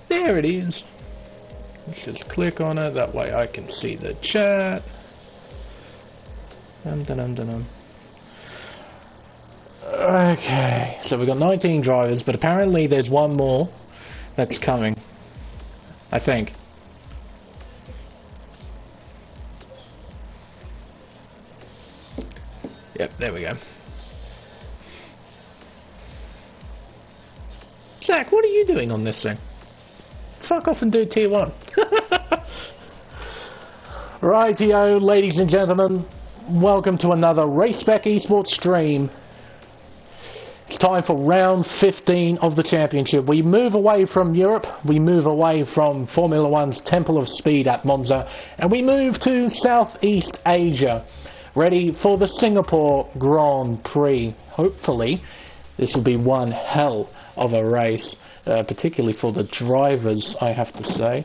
There it is. Let's just click on it, that way I can see the chat. Okay, so we've got 19 drivers, but apparently there's one more that's coming, I think. Yep, there we go. Zach, what are you doing on this thing? Fuck off and do tier 1. Rightio, ladies and gentlemen, welcome to another Spec Esports stream. It's time for round 15 of the championship. We move away from Europe, we move away from Formula One's Temple of Speed at Monza, and we move to Southeast Asia, ready for the Singapore Grand Prix. Hopefully, this will be one hell of a race, particularly for the drivers, I have to say.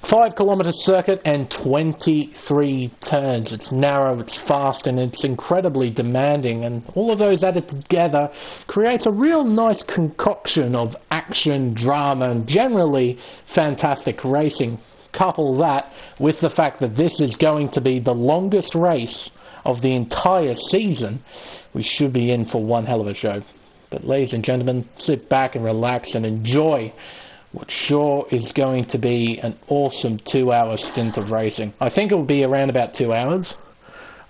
5-kilometer circuit and 23 turns. It's narrow, it's fast, and it's incredibly demanding, and all of those added together creates a real nice concoction of action, drama, and generally fantastic racing. Couple that with the fact that this is going to be the longest race of the entire season, we should be in for one hell of a show. But ladies and gentlemen, sit back and relax and enjoy what sure is going to be an awesome 2-hour stint of racing. I think it will be around about 2 hours.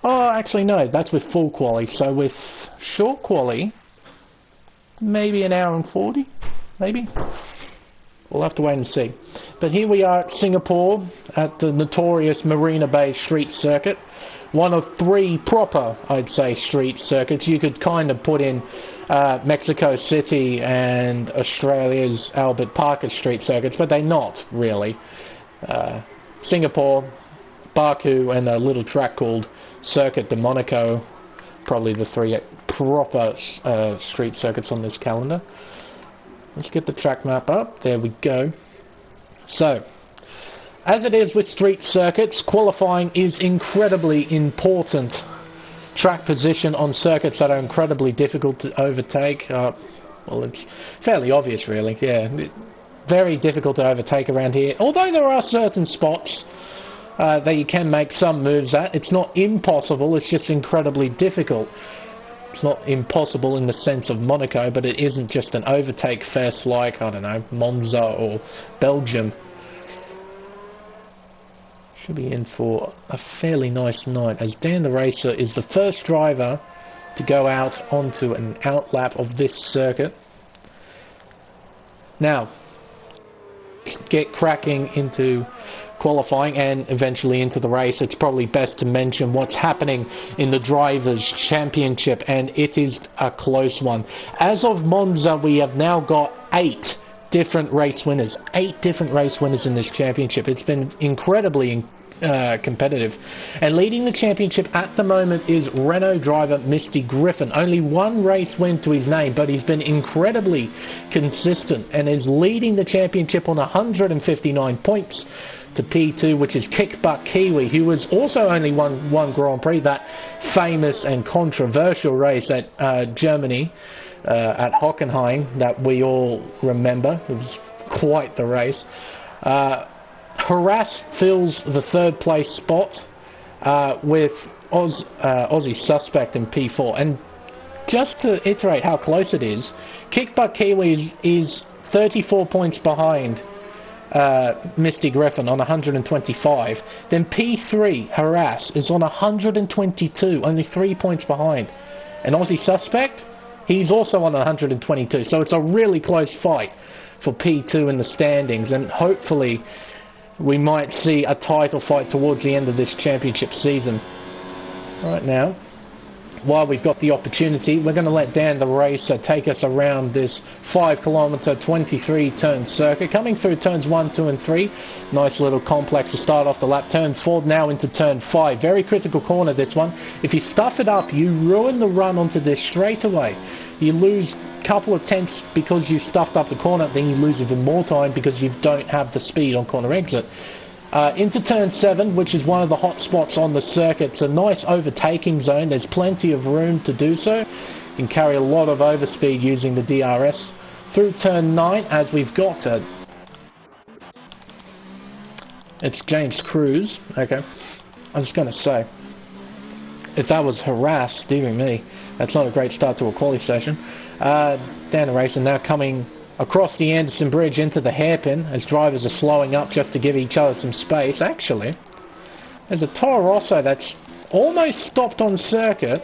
Oh, actually no, that's with full quali. So with short quali, maybe an hour and 40, maybe. We'll have to wait and see. But here we are at Singapore, at the notorious Marina Bay Street Circuit. One of 3 proper, I'd say, street circuits. You could kind of put in Mexico City and Australia's Albert Parker street circuits, but they're not really. Singapore, Baku, and a little track called Circuit de Monaco, probably the 3 proper street circuits on this calendar. Let's get the track map up. There we go. So, as it is with street circuits, qualifying is incredibly important. Track position on circuits that are incredibly difficult to overtake. Well, it's fairly obvious, really. Yeah, very difficult to overtake around here. Although there are certain spots that you can make some moves at. It's not impossible, it's just incredibly difficult. It's not impossible in the sense of Monaco, but it isn't just an overtake fest like, I don't know, Monza or Belgium. Should be in for a fairly nice night, as Dan the Racer is the first driver to go out onto an outlap of this circuit. Now, let's get cracking into qualifying and eventually into the race. It's probably best to mention what's happening in the Drivers' Championship, and it is a close one. As of Monza, we have now got 8 different race winners. 8 different race winners in this championship. It's been incredibly competitive. And leading the championship at the moment is Renault driver Misty Griffin. Only 1 race win to his name, but he's been incredibly consistent and is leading the championship on 159 points to P2, which is Kick Butt Kiwi, who was also only won one Grand Prix, that famous and controversial race at Germany, at Hockenheim, that we all remember. It was quite the race. Harass fills the 3rd place spot with Aussie Suspect in P4. And just to iterate how close it is, Kick Butt Kiwi is 34 points behind Misty Griffin on 125. Then P3, Harass, is on 122, only 3 points behind. And Aussie Suspect, he's also on 122. So it's a really close fight for P2 in the standings, and hopefully we might see a title fight towards the end of this championship season. Right now, while we've got the opportunity, we're going to let Dan the Racer take us around this 5-kilometer, 23-turn circuit. Coming through turns 1, 2, and 3. Nice little complex to start off the lap. Turn 4 now into turn 5. Very critical corner, this one. If you stuff it up, you ruin the run onto this straight away. You lose a couple of tenths because you've stuffed up the corner, then you lose even more time because you don't have the speed on corner exit. Into turn 7, which is one of the hot spots on the circuit. It's a nice overtaking zone. There's plenty of room to do so. You can carry a lot of overspeed using the DRS through turn 9 as we've got it. It's James Cruz. Okay. I was going to say, if that was harass, dear me, that's not a great start to a quali session. Dan Racing now coming across the Anderson Bridge into the hairpin as drivers are slowing up just to give each other some space. Actually, there's a Toro Rosso that's almost stopped on circuit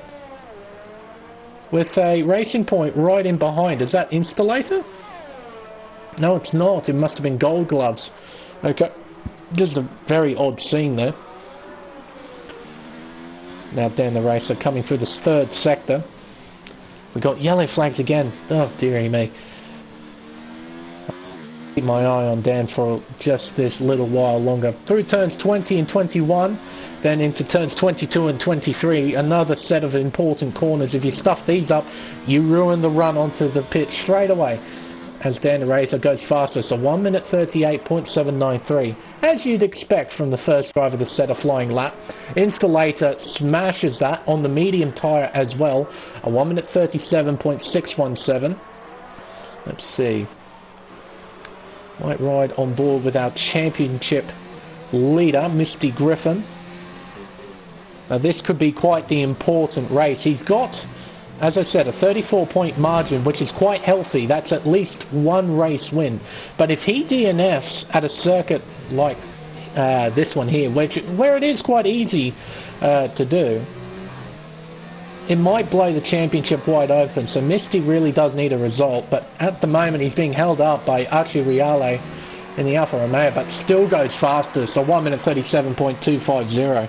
with a Racing Point right in behind. Is that Installator? No, it's not. It must have been Gold Gloves. Okay, just a very odd scene there. Now Dan the Racer coming through this third sector. We got yellow flags again. Oh, dearie me. Keep my eye on Dan for just this little while longer. Through turns 20 and 21, then into turns 22 and 23. Another set of important corners. If you stuff these up, you ruin the run onto the pitch straight away. As Dan the Racer goes faster, so 1 minute 38.793. As you'd expect from the first driver to set a flying lap. Installator smashes that on the medium tyre as well. A 1 minute 37.617. Let's see. Might ride on board with our championship leader, Misty Griffin. Now this could be quite the important race. He's got, as I said, a 34-point margin, which is quite healthy. That's at least one race win. But if he DNFs at a circuit like this one here, where it is quite easy to do, it might blow the championship wide open. So Misty really does need a result. But at the moment, he's being held up by Archie Riale in the Alfa Romeo, but still goes faster. So 1 minute 37.250.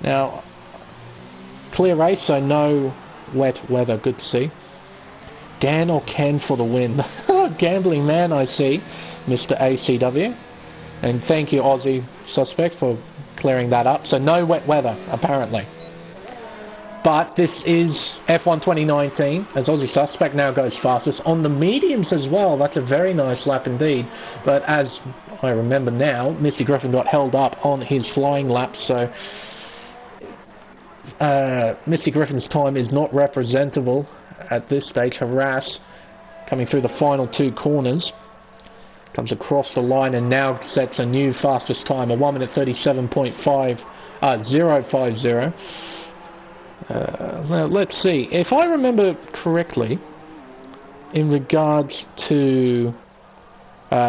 Now, clear race, so no wet weather. Good to see. Dan or Ken for the win. Gambling man, I see, Mr. ACW. And thank you, Aussie Suspect, for clearing that up. So no wet weather, apparently. But this is F1 2019, as Aussie Suspect now goes fastest. On the mediums as well, that's a very nice lap indeed. But as I remember now, Misty Griffin got held up on his flying lap, so Misty Griffin's time is not representable at this stage. Harass coming through the final two corners. Comes across the line and now sets a new fastest time, a 1 minute 37.050. Now let's see. If I remember correctly, in regards to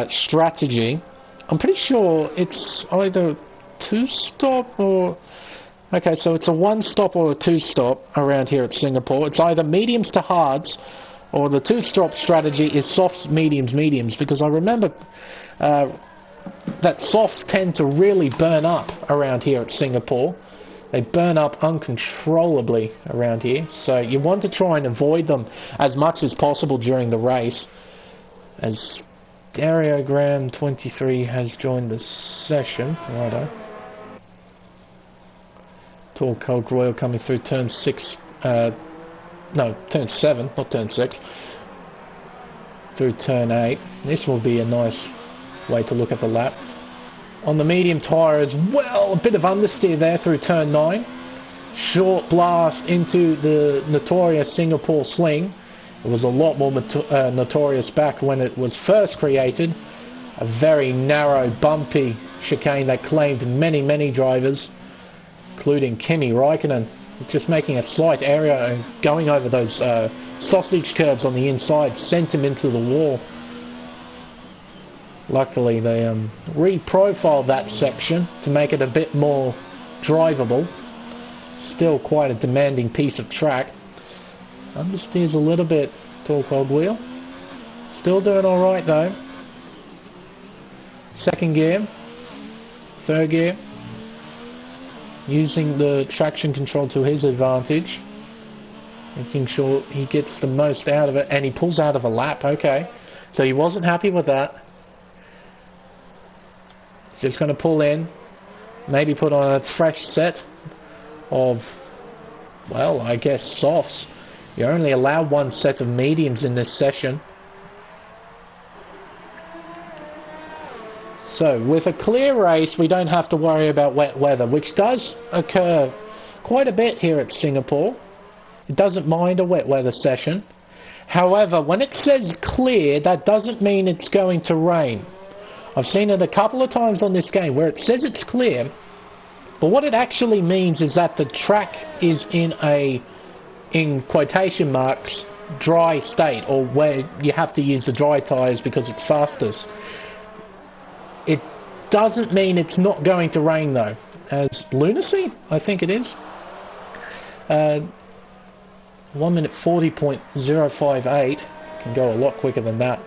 strategy, I'm pretty sure it's either two-stop or... Okay, so it's a one-stop or a two-stop around here at Singapore. It's either mediums to hards, or the two-stop strategy is softs, mediums, mediums, because I remember that softs tend to really burn up around here at Singapore. They burn up uncontrollably around here, so you want to try and avoid them as much as possible during the race. As Dariogram 23 has joined the session, righto. Tall Cold Royal coming through turn 6, no, turn 7, not turn 6, through turn 8. This will be a nice way to look at the lap. On the medium tyre as well, a bit of understeer there through turn 9. Short blast into the notorious Singapore sling. It was a lot more notorious back when it was first created. A very narrow, bumpy chicane that claimed many, many drivers, including Kimi Räikkönen, just making a slight error and going over those sausage curbs on the inside, sent him into the wall. Luckily they re-profiled that section to make it a bit more drivable. Still quite a demanding piece of track. Understeers a little bit, Tall Cold Wheel. Still doing alright though. Second gear, third gear. Using the traction control to his advantage. Making sure he gets the most out of it, and he pulls out of a lap, okay. So he wasn't happy with that. Just going to pull in, maybe put on a fresh set of, well, I guess softs. You're only allowed one set of mediums in this session. So, with a clear race, we don't have to worry about wet weather, which does occur quite a bit here at Singapore. It doesn't mind a wet weather session. However, when it says clear, that doesn't mean it's going to rain. I've seen it a couple of times on this game where it says it's clear, but what it actually means is that the track is in a, in quotation marks, dry state, or where you have to use the dry tyres because it's fastest. It doesn't mean it's not going to rain though. As Lunacy, I think it is. 1 minute 40.058. Can go a lot quicker than that.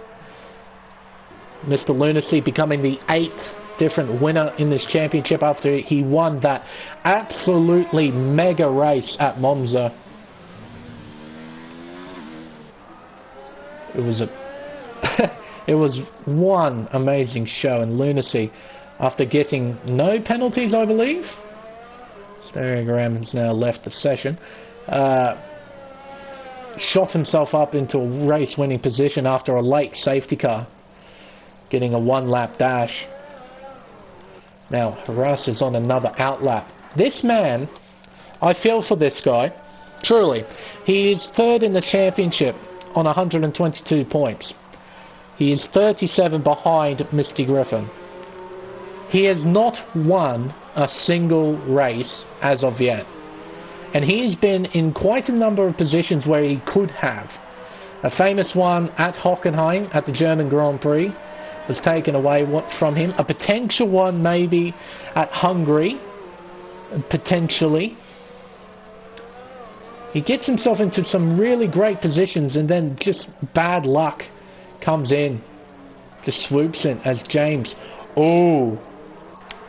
Mr. Lunacy becoming the 8th different winner in this championship after he won that absolutely mega race at Monza. It was a it was one amazing show, and Lunacy, after getting no penalties, I believe, Stereogram has now left the session, shot himself up into a race-winning position after a late safety car, getting a one-lap dash. Now, Haras is on another outlap. This man, I feel for this guy, truly. He is 3rd in the championship on 122 points. He is 37 behind Misty Griffin. He has not won a single race as of yet. And he has been in quite a number of positions where he could have. A famous one at Hockenheim at the German Grand Prix was taken away from him. A potential one maybe at Hungary, potentially. He gets himself into some really great positions and then just bad luck comes in. Just swoops in as James. Oh.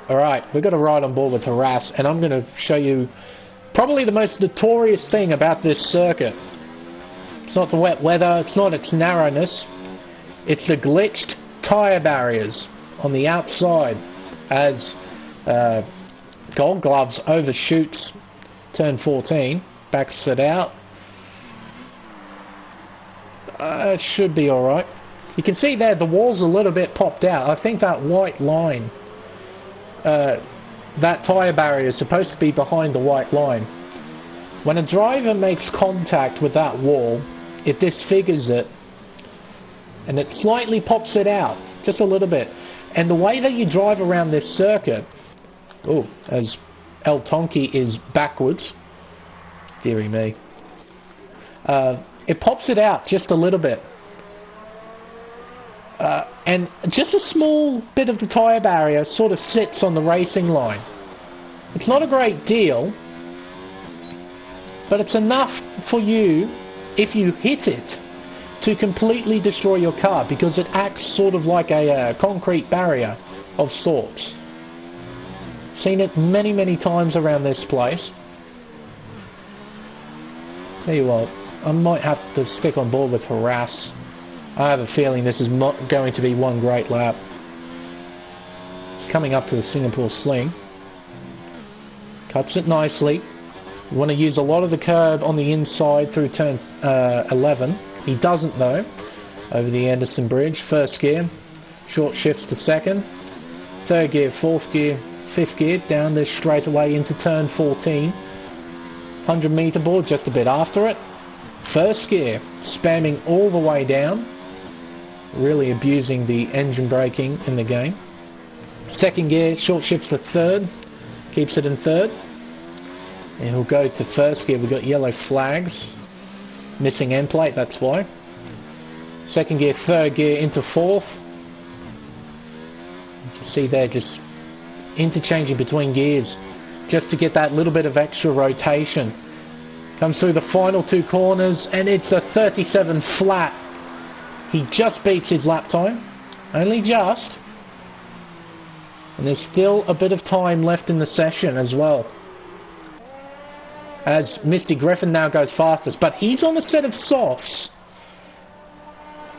Alright, we've got to ride on board with Haras, and I'm going to show you probably the most notorious thing about this circuit. It's not the wet weather, it's not its narrowness, it's the glitched tyre barriers on the outside as Gold Gloves overshoots turn 14, backs it out. It should be alright. You can see there the wall's a little bit popped out. I think that white line, that tyre barrier is supposed to be behind the white line. When a driver makes contact with that wall, it disfigures it and it slightly pops it out, just a little bit. And the way that you drive around this circuit, oh, as El Tonki is backwards, dearie me, it pops it out just a little bit. And just a small bit of the tyre barrier sort of sits on the racing line. It's not a great deal, but it's enough for you, if you hit it, to completely destroy your car, because it acts sort of like a concrete barrier of sorts. Seen it many, many times around this place. Tell you what, I might have to stick on board with Haras. I have a feeling this is not going to be one great lap. It's coming up to the Singapore Sling. Cuts it nicely. You want to use a lot of the curb on the inside through turn 11. He doesn't though. Over the Anderson Bridge. First gear. Short shifts to second. Third gear, fourth gear, fifth gear. Down this straightaway into turn 14. 100 meter board just a bit after it. First gear. Spamming all the way down. Really abusing the engine braking in the game. Second gear, short shifts to third. Keeps it in third. And he'll go to first gear. We've got yellow flags. Missing end plate, that's why. Second gear, third gear into fourth. You can see there just interchanging between gears just to get that little bit of extra rotation. Comes through the final two corners and it's a 37 flat. He just beats his lap time. Only just. And there's still a bit of time left in the session as well. As Misty Griffin now goes fastest. But he's on a set of softs.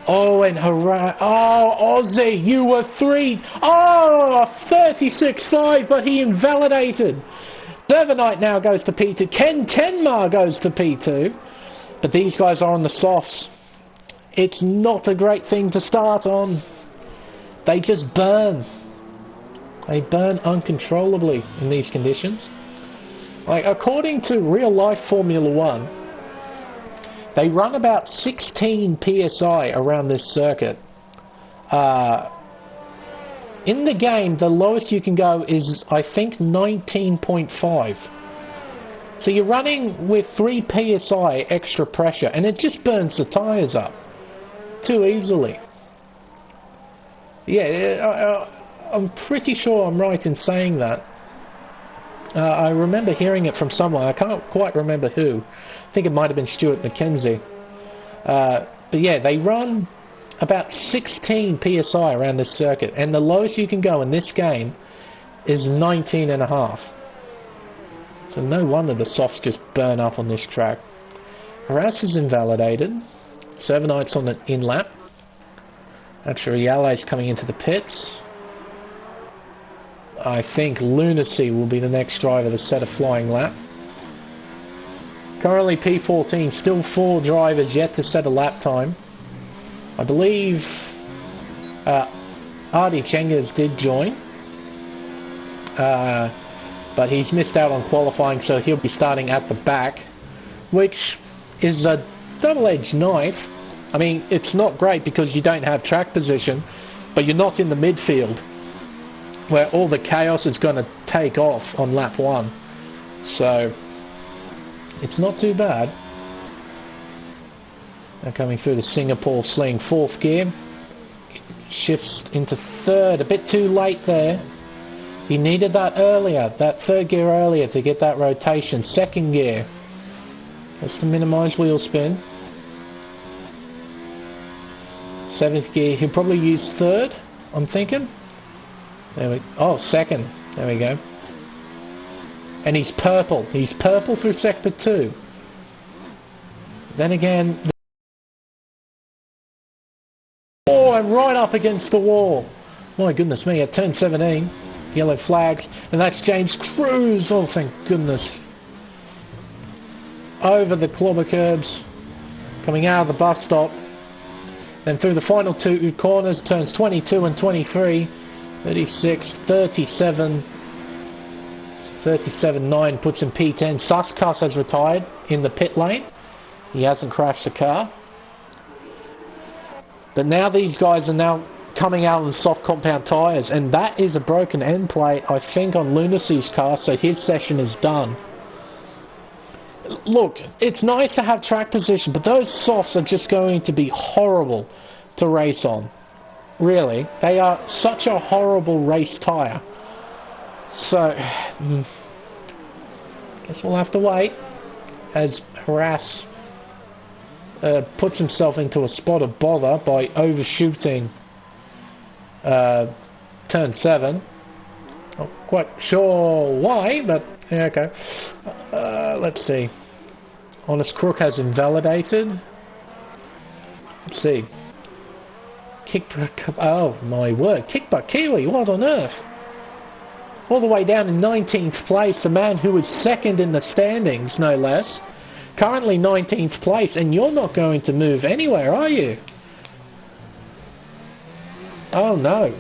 Oh, and hurrah. Oh, Aussie, you were 36.5, but he invalidated. Servanite now goes to P2. Ken Tenmar goes to P2. But these guys are on the softs. It's not a great thing to start on. They just burn. They burn uncontrollably in these conditions. Like, according to real life Formula 1, They run about 16 PSI around this circuit. In the game, the lowest you can go is, I think, 19.5. So you're running with 3 PSI extra pressure, and it just burns the tyres up too easily. Yeah, I'm pretty sure I'm right in saying that. I remember hearing it from someone. I can't quite remember who. I think it might have been Stuart McKenzie. But yeah, they run about 16 PSI around this circuit, and the lowest you can go in this game is 19.5. So no wonder the softs just burn up on this track. Harass is invalidated. Servonite's on the in-lap. Actually, Yale's coming into the pits. I think Lunacy will be the next driver to set a flying lap. Currently P14, still 4 drivers yet to set a lap time. I believe Artie Chengas did join, but he's missed out on qualifying, so he'll be starting at the back, which is a double-edged knife. I mean, it's not great because you don't have track position, but you're not in the midfield where all the chaos is going to take off on lap 1. So it's not too bad. Now coming through the Singapore Sling, 4th gear. Shifts into 3rd, a bit too late there. He needed that earlier, that 3rd gear earlier to get that rotation. 2nd gear. That's to minimise wheel spin. 7th gear, he'll probably use 3rd, I'm thinking. There we oh, 2nd. There we go. And he's purple. He's purple through sector 2. Then again, oh, and right up against the wall. My goodness me, at turn 17, yellow flags, and that's James Cruz. Oh, thank goodness. Over the clobber curbs, coming out of the bus stop. Then through the final 2 corners, turns 22 and 23, 36, 37, 37.9 puts him P10. Suscuss has retired in the pit lane. He hasn't crashed a car. But now these guys are now coming out on soft compound tyres, and that is a broken end plate, I think, on Lunacy's car, so his session is done. Look, it's nice to have track position, but those softs are just going to be horrible to race on. Really, they are such a horrible race tyre. So, guess we'll have to wait as Harass puts himself into a spot of bother by overshooting turn 7. Not quite sure why, but yeah, okay. Let's see. Honest Crook has invalidated. Let's see. Oh my word, Kickbutt Kiwi, what on earth? All the way down in 19th place, the man who was 2nd in the standings, no less. Currently 19th place, and you're not going to move anywhere, are you? Oh no.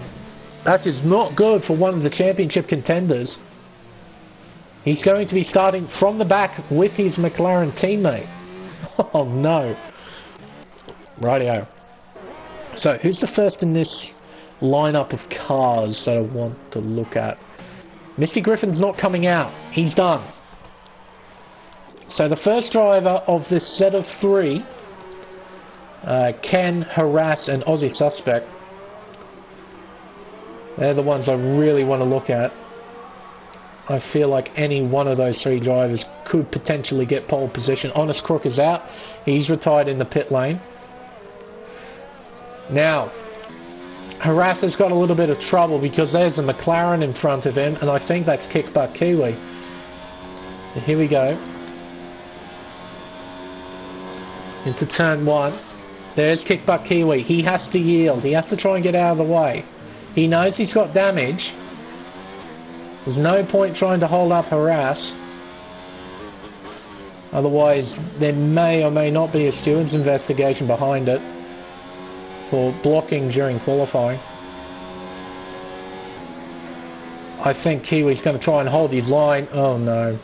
That is not good for one of the championship contenders. He's going to be starting from the back with his McLaren teammate. Oh no. Rightio. So, who's the first in this lineup of cars that I want to look at? Misty Griffin's not coming out. He's done. So the first driver of this set of 3, Ken, Harass and Aussie Suspect. They're the ones I really want to look at. I feel like any one of those 3 drivers could potentially get pole position. Honest Crook is out. He's retired in the pit lane. Now, Harass has got a little bit of trouble because there's a McLaren in front of him, and I think that's Kickbutt Kiwi. Here we go. Into turn 1. There's Kickbutt Kiwi. He has to yield. He has to try and get out of the way. He knows he's got damage. There's no point trying to hold up Harass. Otherwise, there may or may not be a steward's investigation behind it for blocking during qualifying. I think Kiwi's going to try and hold his line. Oh no.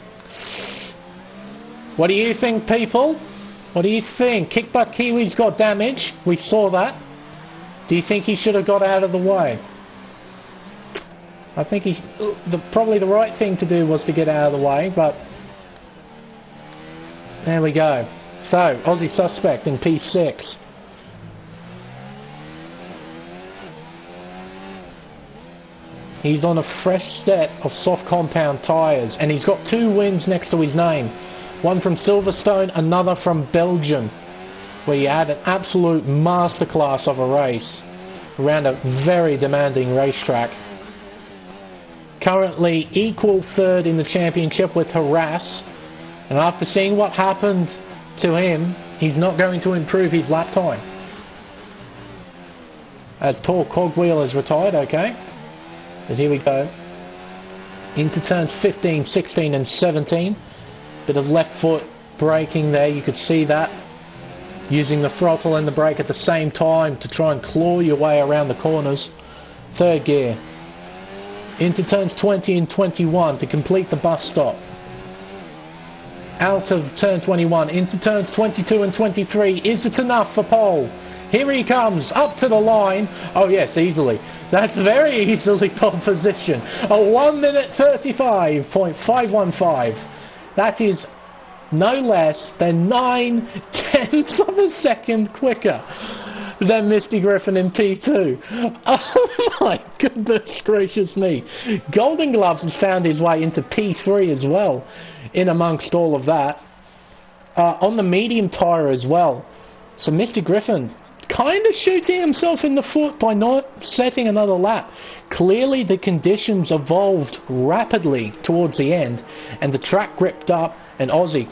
What do you think, people? What do you think? Kickbutt Kiwi's got damage. We saw that. Do you think he should have got out of the way? I think probably the right thing to do was to get out of the way, but there we go. So, Aussie Suspect in P6. He's on a fresh set of soft compound tyres, and he's got 2 wins next to his name. One from Silverstone, another from Belgium, where he had an absolute masterclass of a race around a very demanding racetrack. Currently equal third in the championship with Harass, and after seeing what happened to him, he's not going to improve his lap time. As Tor Cogwheel has retired, okay. But here we go. Into turns 15, 16 and 17. Bit of left foot braking there, you could see that. Using the throttle and the brake at the same time to try and claw your way around the corners. Third gear. Into turns 20 and 21 to complete the bus stop. Out of turn 21 into turns 22 and 23. Is it enough for pole? Here he comes, up to the line. Oh yes, easily. That's very easily pole position. A 1 minute 35.515. That is no less than 9/10 of a second quicker than Misty Griffin in P2. Oh my goodness gracious me. Golden Gloves has found his way into P3 as well, in amongst all of that. On the medium tyre as well. So Misty Griffin kind of shooting himself in the foot by not setting another lap. Clearly the conditions evolved rapidly towards the end, and the track gripped up, and Aussie,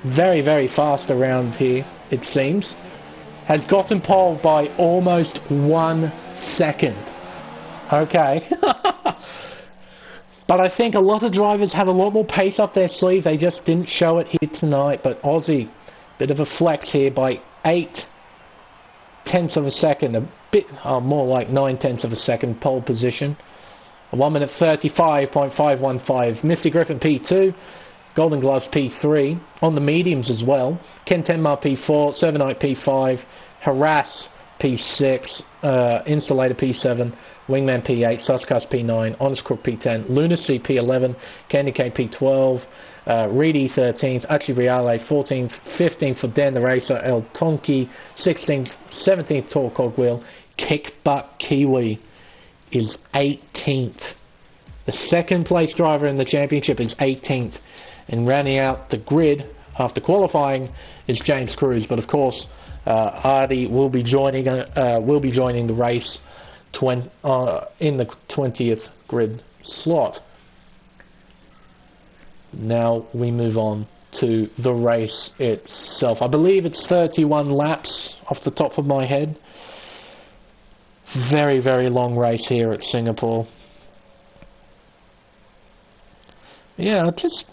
very, very fast around here, it seems, has gotten pole by almost 1 second. Okay. But I think a lot of drivers have a lot more pace up their sleeve. They just didn't show it here tonight. But Aussie, bit of a flex here by 8/10 of a second. A bit more like 9/10 of a second pole position. A 1 minute 35.515. Misty Griffin P2. Golden Gloves P3. On the mediums as well. Ken Tenma P4. Servanite P5. Harass P6. Insulator P7. Wingman P8. Suscast P9. Honest Crook P10. Lunacy P11. Candy K P12. Reedy 13th. Actually Reale 14th. 15th for Dan the Racer. El Tonki 16th. 17th Tor Cogwheel. Kickbutt Kiwi is 18th. The second place driver in the championship is 18th. And rounding out the grid after qualifying is James Cruz. But of course, Artie will be joining the race in the 20th grid slot. Now we move on to the race itself. I believe it's 31 laps off the top of my head. Very, very long race here at Singapore. Yeah, just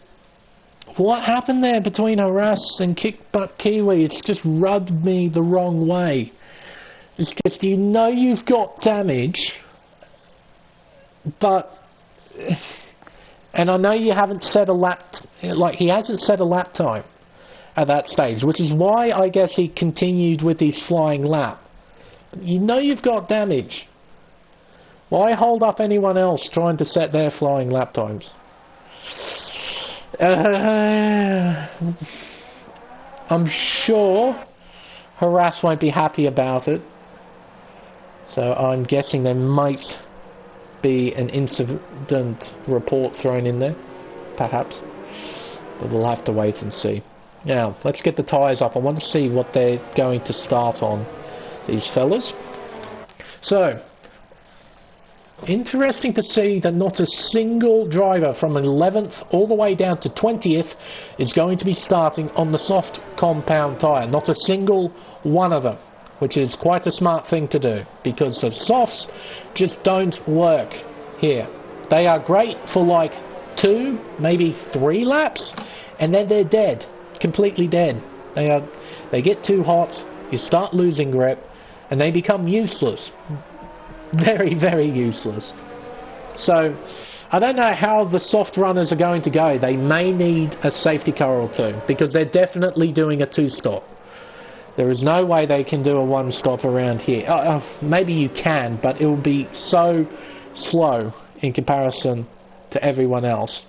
what happened there between Harass and Kickbutt Kiwi? It's just rubbed me the wrong way. It's just, you know you've got damage, but, and I know you haven't set a lap, like he hasn't set a lap time at that stage, which is why I guess he continued with his flying lap. You know you've got damage. Why hold up anyone else trying to set their flying lap times? I'm sure Harass won't be happy about it. So I'm guessing there might be an incident report thrown in there, perhaps. But we'll have to wait and see. Now, let's get the tyres up. I want to see what they're going to start on, these fellas. So, interesting to see that not a single driver from 11th all the way down to 20th is going to be starting on the soft compound tyre. Not a single one of them, which is quite a smart thing to do, because the softs just don't work here. They are great for like 2, maybe 3 laps, and then they're dead, completely dead. They get too hot, you start losing grip, and they become useless. Very, very useless. So, I don't know how the soft runners are going to go. They may need a safety car or two, because they're definitely doing a two-stop. There is no way they can do a one-stop around here. Maybe you can, but it will be so slow in comparison to everyone else.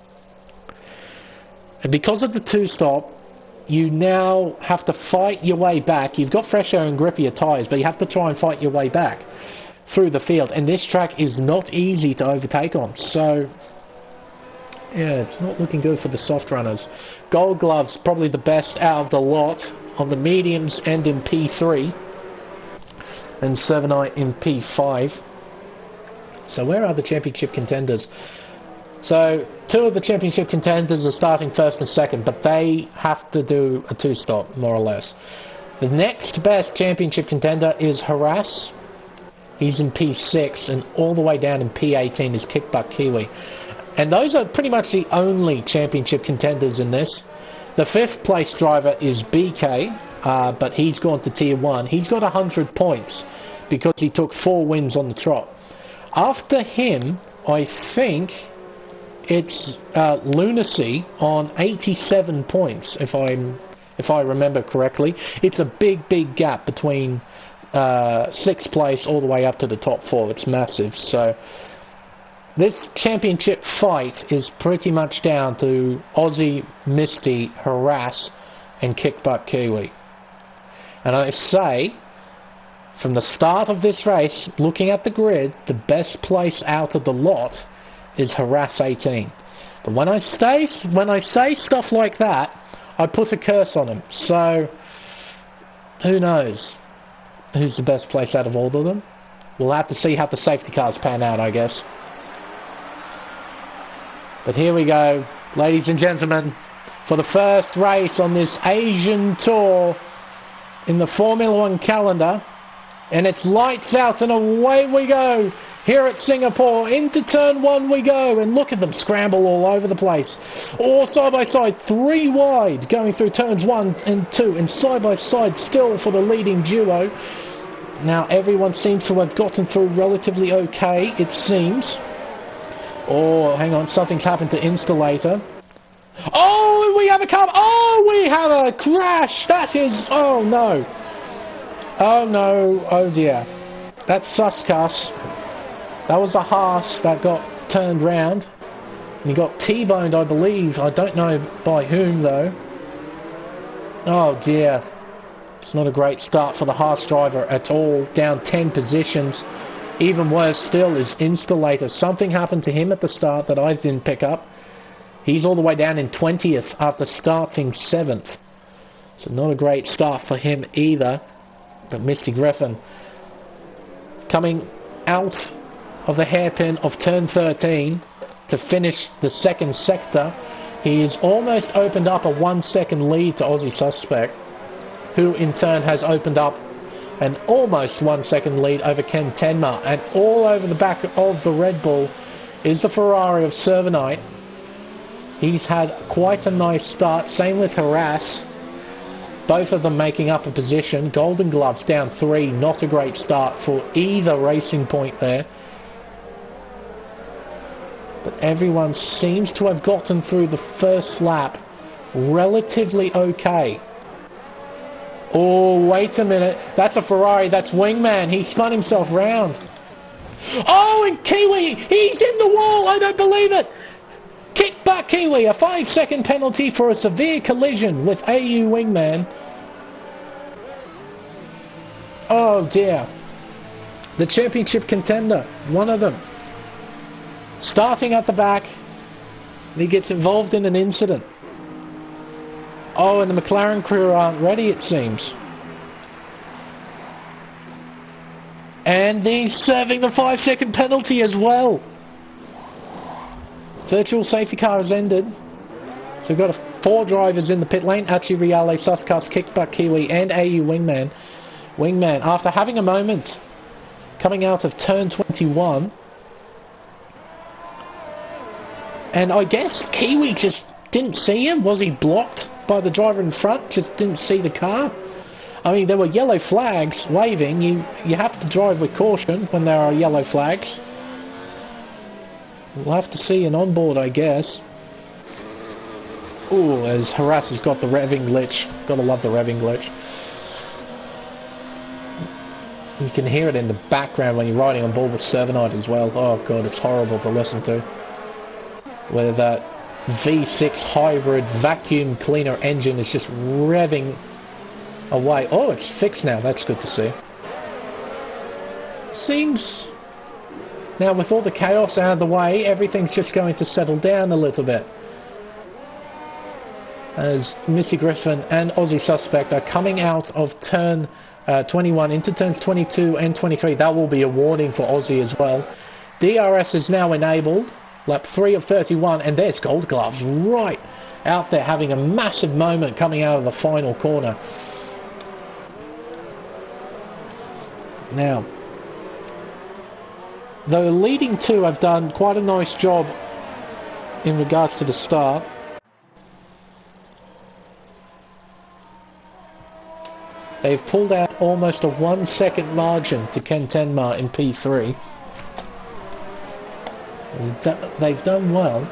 And because of the two-stop, you now have to fight your way back. You've got fresher and grippier tyres, but you have to try and fight your way back through the field. And this track is not easy to overtake on. So, yeah, it's not looking good for the soft runners. Gold Gloves, probably the best out of the lot on the mediums and in P3. And Sevenite in P5. So where are the championship contenders? So, two of the championship contenders are starting first and second, but they have to do a two-stop, more or less. The next best championship contender is Harass. He's in P6, and all the way down in P18 is Kickbutt Kiwi. And those are pretty much the only championship contenders in this. The fifth place driver is BK, but he's gone to Tier 1. He's got 100 points because he took 4 wins on the trot. After him, I think it's Lunacy on 87 points, if I remember correctly. It's a big gap between 6th place all the way up to the top 4. It's massive. So this championship fight is pretty much down to Aussie, Misty, Harass, and Kickbutt Kiwi. And I say, from the start of this race, looking at the grid, the best place out of the lot is Harass 18. But when I say stuff like that, I put a curse on him. So who knows who's the best place out of all of them? We'll have to see how the safety cars pan out, I guess. But here we go, ladies and gentlemen, for the first race on this Asian tour in the Formula 1 calendar. And it's lights out and away we go. Here at Singapore, into turn 1 we go, and look at them scramble all over the place. All side by side, 3 wide, going through turns 1 and 2, and side by side still for the leading duo. Now everyone seems to have gotten through relatively okay, it seems. Oh, hang on, something's happened to Installator. Oh, we have a car! Oh, we have a crash! That is... oh no. Oh no, oh dear. That's Suscus. That was a Haas that got turned round. And he got T-boned, I believe. I don't know by whom, though. Oh, dear. It's not a great start for the Haas driver at all. Down 10 positions. Even worse still is Installator. Something happened to him at the start that I didn't pick up. He's all the way down in 20th after starting 7th. So not a great start for him either. But Misty Griffin coming out of the hairpin of turn 13 to finish the second sector. He has almost opened up a 1 second lead to Aussie Suspect, who in turn has opened up an almost 1 second lead over Ken Tenma. And all over the back of the Red Bull is the Ferrari of Servanite. He's had quite a nice start, same with Harass. Both of them making up a position. Golden Gloves down 3, not a great start for either racing point there. But everyone seems to have gotten through the first lap relatively okay. Oh, wait a minute. That's a Ferrari. That's Wingman. He spun himself round. Oh, and Kiwi! He's in the wall! I don't believe it! Kickback Kiwi. A 5-second penalty for a severe collision with AU Wingman. Oh, dear. The championship contender. One of them. Starting at the back, he gets involved in an incident. Oh, and the McLaren crew aren't ready, it seems. And he's serving the 5-second penalty as well. Virtual safety car has ended. So we've got 4 drivers in the pit lane. Achi Riale, Suscus, Kickback Kiwi, and AU Wingman. Wingman, after having a moment, coming out of turn 21. And I guess Kiwi just didn't see him. Was he blocked by the driver in front? Just didn't see the car? I mean, there were yellow flags waving. You have to drive with caution when there are yellow flags. We'll have to see an onboard, I guess. Ooh, as Harass has got the revving glitch. Gotta love the revving glitch. You can hear it in the background when you're riding on board with Servanite as well. Oh god, it's horrible to listen to. Where that V6 hybrid vacuum cleaner engine is just revving away. Oh, it's fixed now. That's good to see. Seems... Now with all the chaos out of the way, everything's just going to settle down a little bit. As Missy Griffin and Aussie Suspect are coming out of turn 21 into turns 22 and 23. That will be a warning for Aussie as well. DRS is now enabled. Lap 3 of 31, and there's Gold Gloves right out there having a massive moment coming out of the final corner. Now, the leading two have done quite a nice job in regards to the start. They've pulled out almost a 1 second margin to Ken Tenma in P3. They've done well.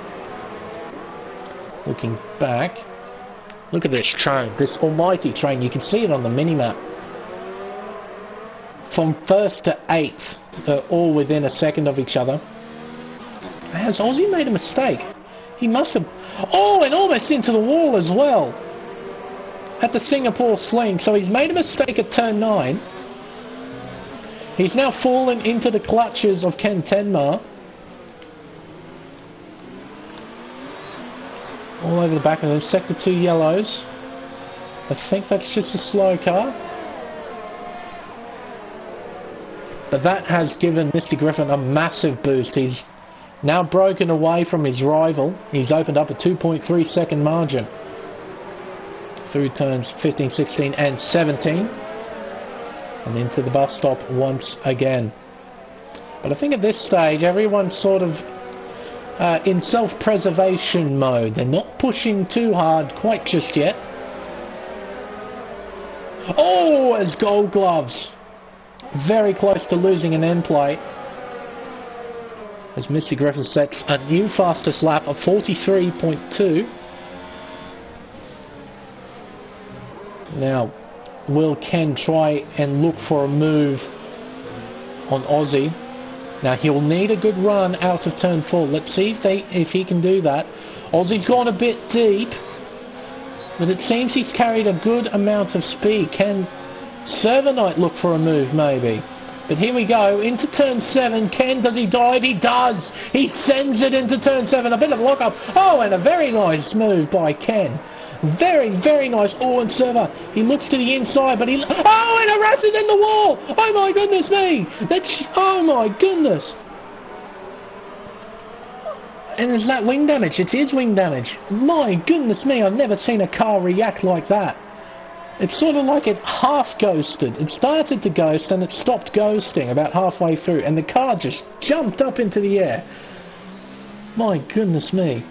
Looking back, look at this train, this almighty train. You can see it on the minimap. From 1st to 8th, they're all within a second of each other. Has Aussie made a mistake? He must have... Oh, and almost into the wall as well. At the Singapore Sling. So he's made a mistake at turn 9. He's now fallen into the clutches of Ken Tenma. All over the back of them. Sector 2 yellows. I think that's just a slow car. But that has given Mr. Griffin a massive boost. He's now broken away from his rival. He's opened up a 2.3 second margin through turns 15, 16 and 17. And into the bus stop once again. But I think at this stage everyone's sort of in self-preservation mode. They're not pushing too hard quite just yet. Oh, as Gold Gloves. Very close to losing an end plate. As Missy Griffin sets a new fastest lap of 43.2. Now, will Ken try and look for a move on Aussie? Now he'll need a good run out of turn 4. Let's see if he can do that. Aussie's gone a bit deep, but it seems he's carried a good amount of speed. Can Servanite look for a move maybe? But here we go, into turn 7. Ken, does he dive? He does! He sends it into turn 7. A bit of lock-up. Oh, and a very nice move by Ken. Very, very nice. Oh, and Server, he looks to the inside, but he... Oh, and Harass is in the wall! Oh my goodness me! That's... Oh my goodness! And is that wing damage? It is wing damage. My goodness me, I've never seen a car react like that. It's sort of like it half ghosted. It started to ghost and it stopped ghosting about halfway through, and the car just jumped up into the air. My goodness me.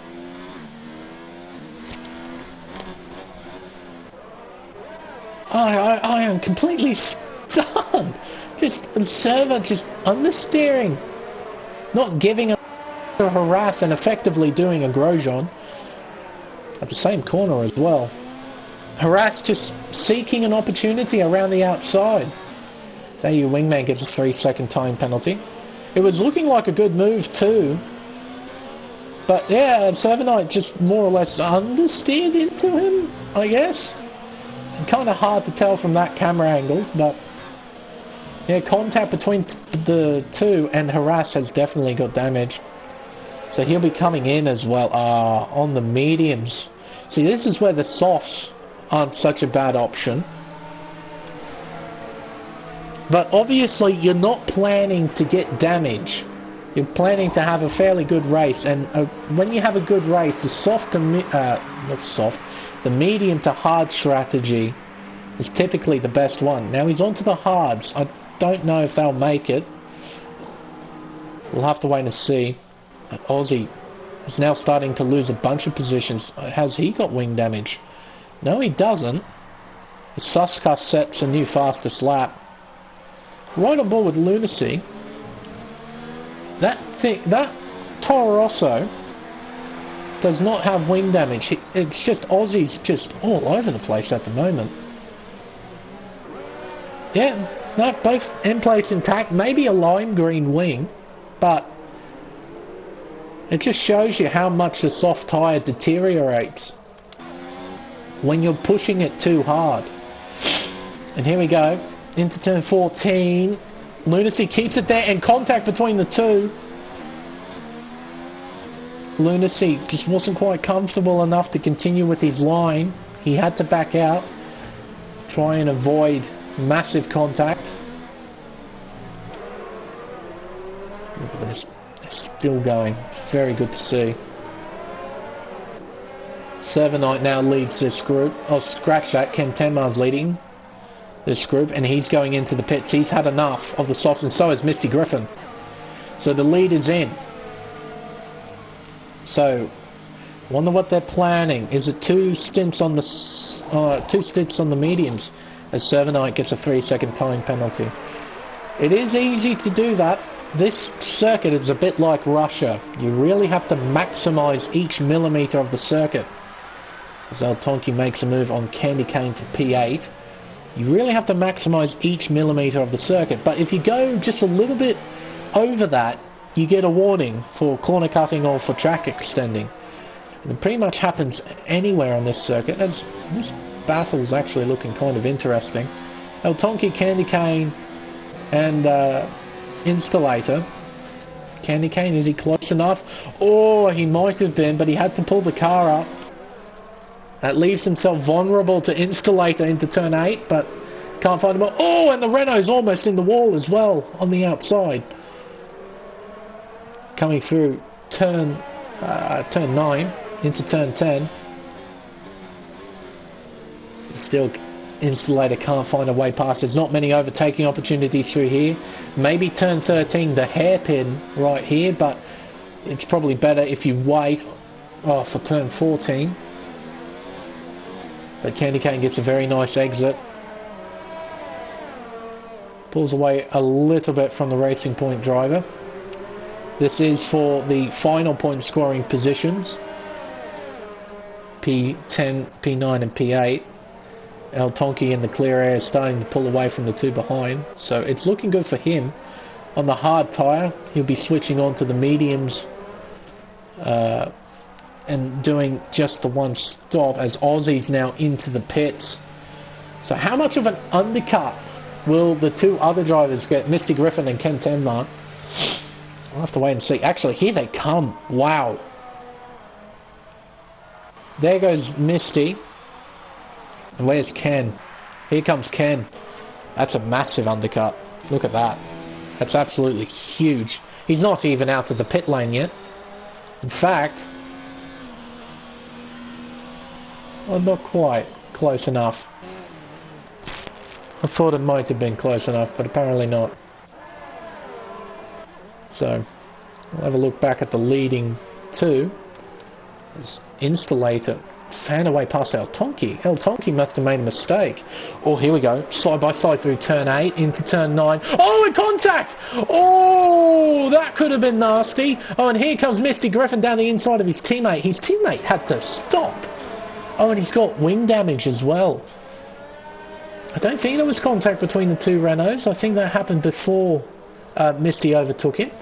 I am completely stunned. Just the Server just understeering, not giving a Harass and effectively doing a Grosjean at the same corner as well. Harass just seeking an opportunity around the outside. There your wingman gets a 3-second time penalty. It was looking like a good move too. But yeah, Servanite just more or less understeered into him, I guess. Kind of hard to tell from that camera angle, but yeah, contact between the two and Harass has definitely got damage. So he'll be coming in as well. On the mediums. See, this is where the softs aren't such a bad option. But obviously you're not planning to get damage. You're planning to have a fairly good race, and when you have a good race, the soft to not soft, the medium to hard strategy is typically the best one. Now he's onto the hards. I don't know if they'll make it. We'll have to wait and see. Aussie is now starting to lose a bunch of positions. Has he got wing damage? No, he doesn't. The Suska sets a new fastest lap. Right on board with Lunacy. That Toro Rosso does not have wing damage. It's just Aussie's just all over the place at the moment. Yeah, no, both end plates intact. Maybe a lime green wing, but it just shows you how much the soft tyre deteriorates when you're pushing it too hard. And here we go, into turn 14. Lunacy keeps it there, and contact between the two. Lunacy just wasn't quite comfortable enough to continue with his line. He had to back out, try and avoid massive contact. Look at this, they're still going. Very good to see. Servanite now leads this group. Oh, scratch that, Ken Tenmar's leading this group, and he's going into the pits. He's had enough of the softs, and so has Misty Griffin. So the lead is in. So, wonder what they're planning. Is it two stints on the mediums, as Servanite gets a 3-second time penalty? It is easy to do that. This circuit is a bit like Russia. You really have to maximise each millimetre of the circuit. As Tonki makes a move on Candy Cane for P8. You really have to maximise each millimetre of the circuit. But if you go just a little bit over that, you get a warning for corner cutting or for track extending. And it pretty much happens anywhere on this circuit. As this battle's actually looking kind of interesting. El Tonki, Candy Cane, and Installator. Candy Cane, is he close enough? Oh, he might have been, but he had to pull the car up. That leaves himself vulnerable to Installator into turn 8, but can't find him. Oh, and the Renault's almost in the wall as well on the outside. Coming through turn 9 into turn 10. Still, Installator can't find a way past. There's not many overtaking opportunities through here. Maybe turn 13, the hairpin right here, but it's probably better if you wait for turn 14. But Candy Cane gets a very nice exit. Pulls away a little bit from the Racing Point driver. This is for the final point scoring positions. P10, P9 and P8. El Tonki in the clear air is starting to pull away from the two behind. So it's looking good for him. On the hard tyre, he'll be switching on to the mediums. And doing just the one stop as Aussie's now into the pits. So how much of an undercut will the two other drivers get, Misty Griffin and Ken Tenmar? We'll have to wait and see. Actually, here they come. Wow. There goes Misty. And where's Ken? Here comes Ken. That's a massive undercut. Look at that. That's absolutely huge. He's not even out of the pit lane yet. In fact, well, not quite close enough. I thought it might have been close enough, but apparently not. So, we'll have a look back at the leading two. This Installator fan away past El Tonki. El Tonki must have made a mistake. Oh, here we go. Side by side through turn 8 into turn 9. Oh, and contact! Oh, that could have been nasty. Oh, and here comes Misty Griffin down the inside of his teammate. His teammate had to stop. Oh, and he's got wing damage as well. I don't think there was contact between the two Renaults. I think that happened before Misty overtook it.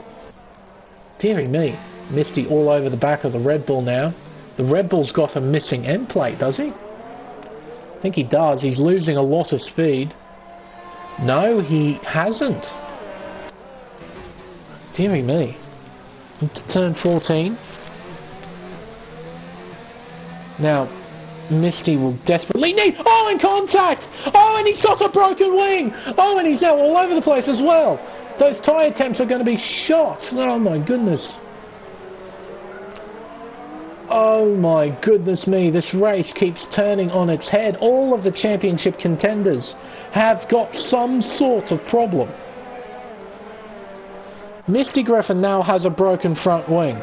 Deary me. Misty all over the back of the Red Bull now. The Red Bull's got a missing end plate, does he? I think he does. He's losing a lot of speed. No, he hasn't. Deary me. Into turn 14. Now, Misty will desperately need... Oh, in contact! Oh, and he's got a broken wing! Oh, and he's now all over the place as well. Those tyre attempts are going to be shot. Oh, my goodness. Oh, my goodness me. This race keeps turning on its head. All of the championship contenders have got some sort of problem. Misty Griffin now has a broken front wing.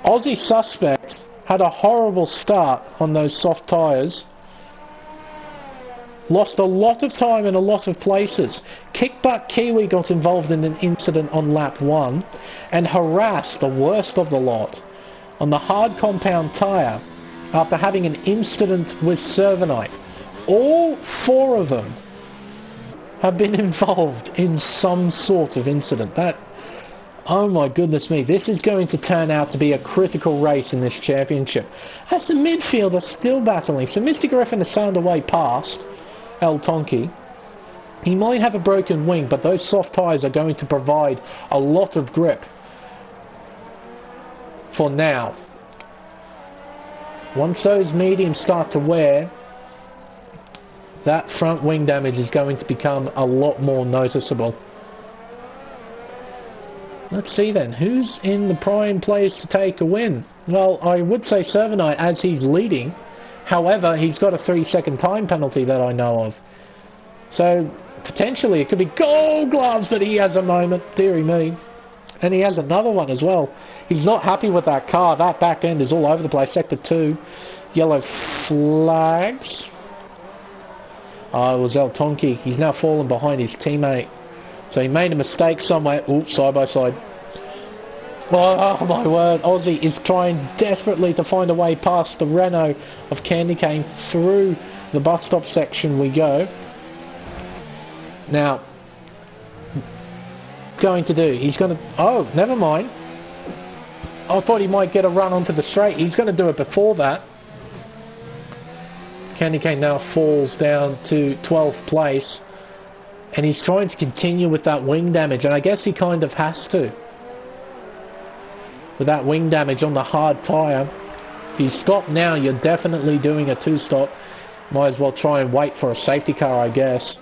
Aussie Suspect had a horrible start on those soft tyres. Lost a lot of time in a lot of places. Kickbutt Kiwi got involved in an incident on lap 1 and harassed the worst of the lot on the hard compound tyre after having an incident with Servanite. All 4 of them have been involved in some sort of incident. Oh my goodness me, this is going to turn out to be a critical race in this championship. As the midfield are still battling, so Mr. Griffin has found a way past El Tonki. He might have a broken wing, but those soft tyres are going to provide a lot of grip for now. Once those mediums start to wear, that front wing damage is going to become a lot more noticeable. Let's see then, who's in the prime place to take a win? Well, I would say Servanite as he's leading. However, he's got a 3-second time penalty that I know of. So, potentially it could be Gold Gloves, but he has a moment, dearie me. And he has another one as well. He's not happy with that car. That back end is all over the place. Sector 2, yellow flags. Oh, it was El Tonki. He's now fallen behind his teammate. So he made a mistake somewhere. Oops, side by side. Oh my word, Aussie is trying desperately to find a way past the Renault of Candy Cane. Through the bus stop section we go. Now, going to do, he's going to, oh, never mind. I thought he might get a run onto the straight. He's going to do it before that. Candy Cane now falls down to 12th place. And he's trying to continue with that wing damage, and I guess he kind of has to. With that wing damage on the hard tyre. If you stop now, you're definitely doing a 2-stop. Might as well try and wait for a safety car, I guess.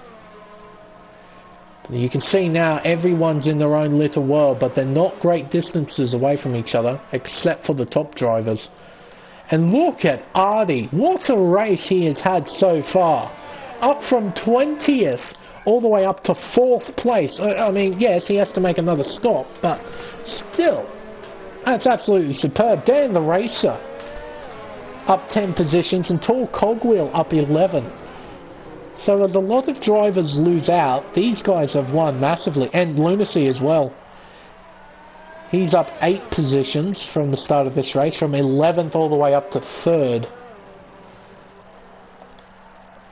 You can see now everyone's in their own little world, but they're not great distances away from each other, except for the top drivers. And look at Artie. What a race he has had so far. Up from 20th all the way up to 4th place. I mean, yes, he has to make another stop, but still, that's absolutely superb. Dan the Racer up 10 positions, and Tall Cogwheel up 11. So as a lot of drivers lose out, these guys have won massively, and Lunacy as well. He's up 8 positions from the start of this race, from 11th all the way up to 3rd.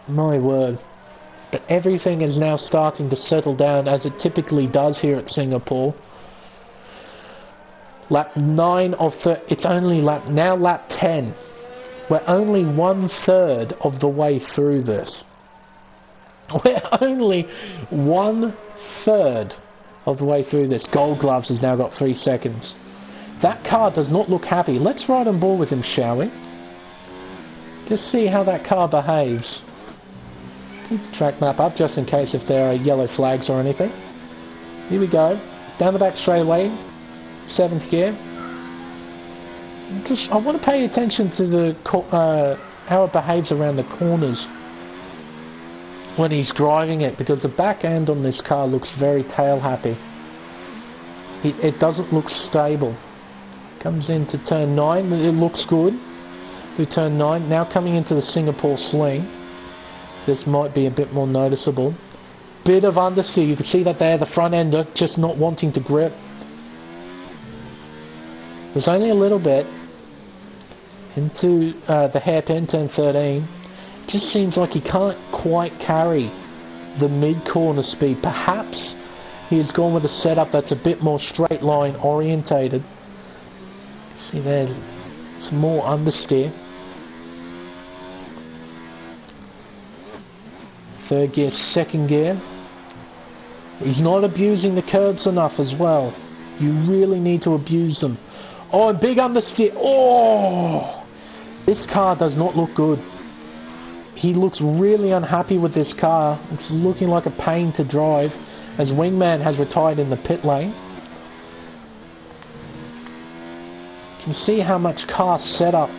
My word. But everything is now starting to settle down as it typically does here at Singapore. Lap 9 of it's only lap 10. We're only 1/3 of the way through this. We're only 1/3 of the way through this. Gold Gloves has now got 3 seconds. That car does not look happy. Let's ride on board with him, shall we? Just see how that car behaves. Keep the track map up just in case if there are yellow flags or anything. Here we go. Down the back straightaway. 7th gear. Just, I want to pay attention to the how it behaves around the corners when he's driving it, because the back end on this car looks very tail happy. It doesn't look stable. Comes into turn 9. It looks good through turn 9. Now coming into the Singapore Sling. This might be a bit more noticeable. Bit of understeer. You can see that there, the front ender just not wanting to grip. There's only a little bit into the hairpin, turn 13. It just seems like he can't quite carry the mid-corner speed. Perhaps he has gone with a setup that's a bit more straight line orientated. See, there's some more understeer. 3rd gear, 2nd gear. He's not abusing the curbs enough as well. You really need to abuse them. Oh, and big understeer. Oh! This car does not look good. He looks really unhappy with this car. It's looking like a pain to drive, as Wingman has retired in the pit lane. You can see how much car setup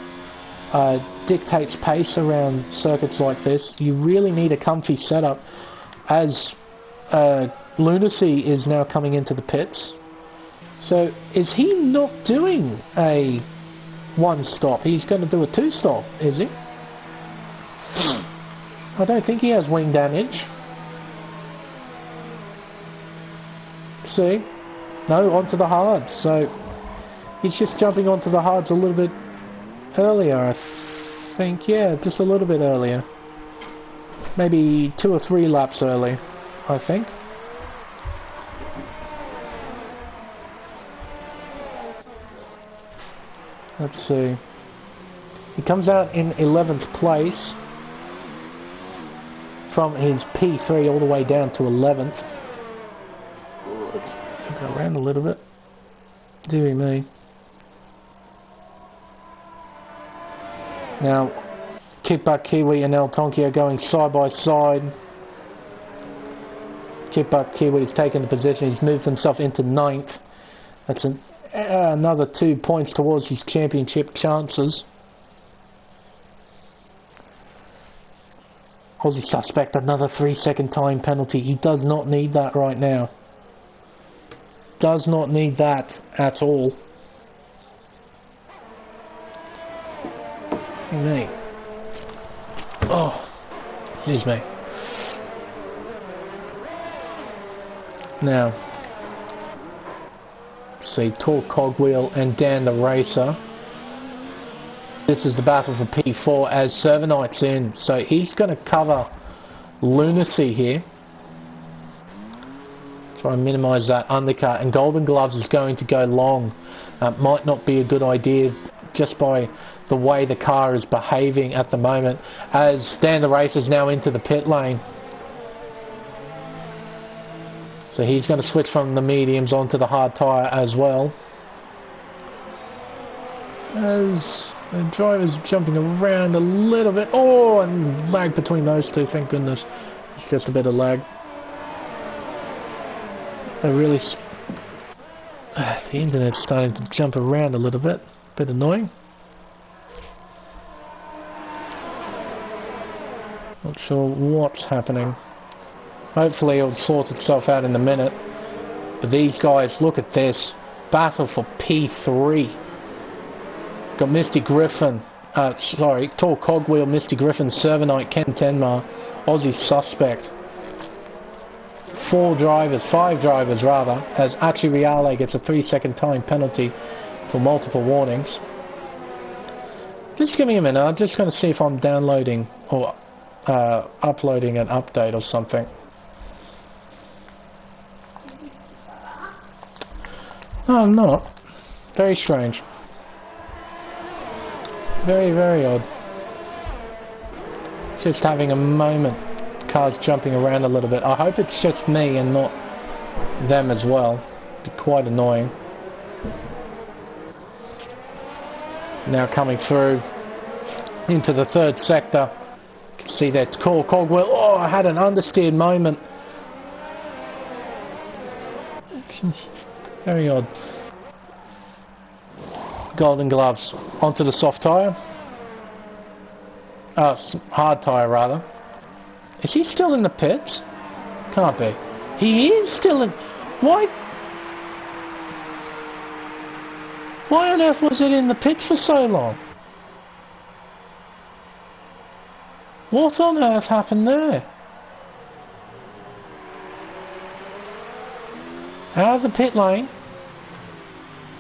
dictates pace around circuits like this. You really need a comfy setup, as Lunacy is now coming into the pits. So is he not doing a 1-stop? He's going to do a 2-stop, is he? I don't think he has wing damage. See? No, onto the hards. So he's just jumping onto the hards a little bit earlier, I think. Yeah, just a little bit earlier. Maybe 2 or 3 laps early, I think. Let's see. He comes out in 11th place from his P3 all the way down to 11th. Let's go around a little bit. Deary me. Now, Kickback Kiwi and El Tonki are going side by side. Kickback Kiwi's taken the position. He's moved himself into 9th. That's another 2 points towards his championship chances. Aussie Suspect, another 3-second time penalty. He does not need that right now. Does not need that at all. Me. Oh, excuse me. Now, let's see, Tor Cogwheel and Dan the Racer. This is the battle for P4 as Servanite's in, so he's going to cover Lunacy here. Try and minimise that undercut, and Golden Gloves is going to go long. Might not be a good idea just by the way the car is behaving at the moment, as Dan the Racer is now into the pit lane. So he's going to switch from the mediums onto the hard tyre as well. As the driver's jumping around a little bit. Oh, and lag between those two, thank goodness. It's just a bit of lag. They're really... the internet's starting to jump around a little bit. Bit annoying. Not sure what's happening. Hopefully it'll sort itself out in a minute. But these guys, look at this. Battle for P3. Got Misty Griffin. Tor Cogwheel, Misty Griffin, Servanite, Ken Tenmar, Aussie Suspect. 5 drivers rather, as Achi Reale gets a 3-second time penalty for multiple warnings. Just give me a minute, I'm just going to see if I'm downloading or uploading an update or something. No, I'm not. Very strange. Very, very odd. Just having a moment. Cars jumping around a little bit. I hope it's just me and not them as well. It'd be quite annoying. Now coming through into the 3rd sector. You can see that Cogwheel. Oh, I had an understeered moment. Very odd. Golden Gloves onto the soft tyre. Hard tyre rather. Is he still in the pits? Can't be. He is still in... Why on earth was it in the pits for so long? What on earth happened there? Out of the pit lane.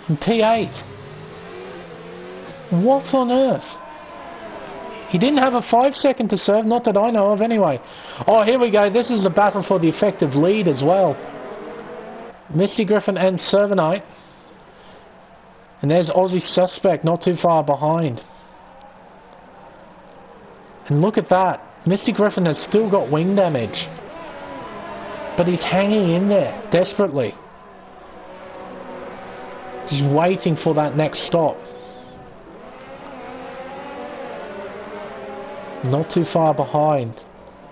In P8. What on earth? He didn't have a 5-second to serve, not that I know of anyway. Oh, here we go. This is the battle for the effective lead as well. Misty Griffin and Servanite. And there's Aussie Suspect not too far behind. And look at that. Misty Griffin has still got wing damage. But he's hanging in there desperately. He's waiting for that next stop. Not too far behind.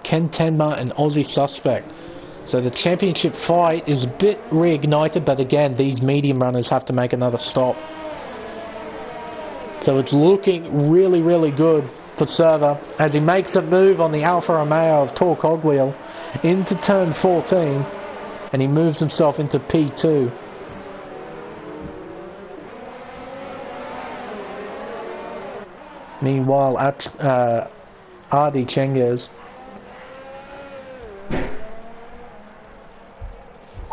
Ken Tenmar and Aussie Suspect. So the championship fight is a bit reignited, but again, these medium runners have to make another stop. So it's looking really, really good for Server as he makes a move on the Alfa Romeo of Tor Cogwheel into turn 14, and he moves himself into P2. Meanwhile, Ardi Chenges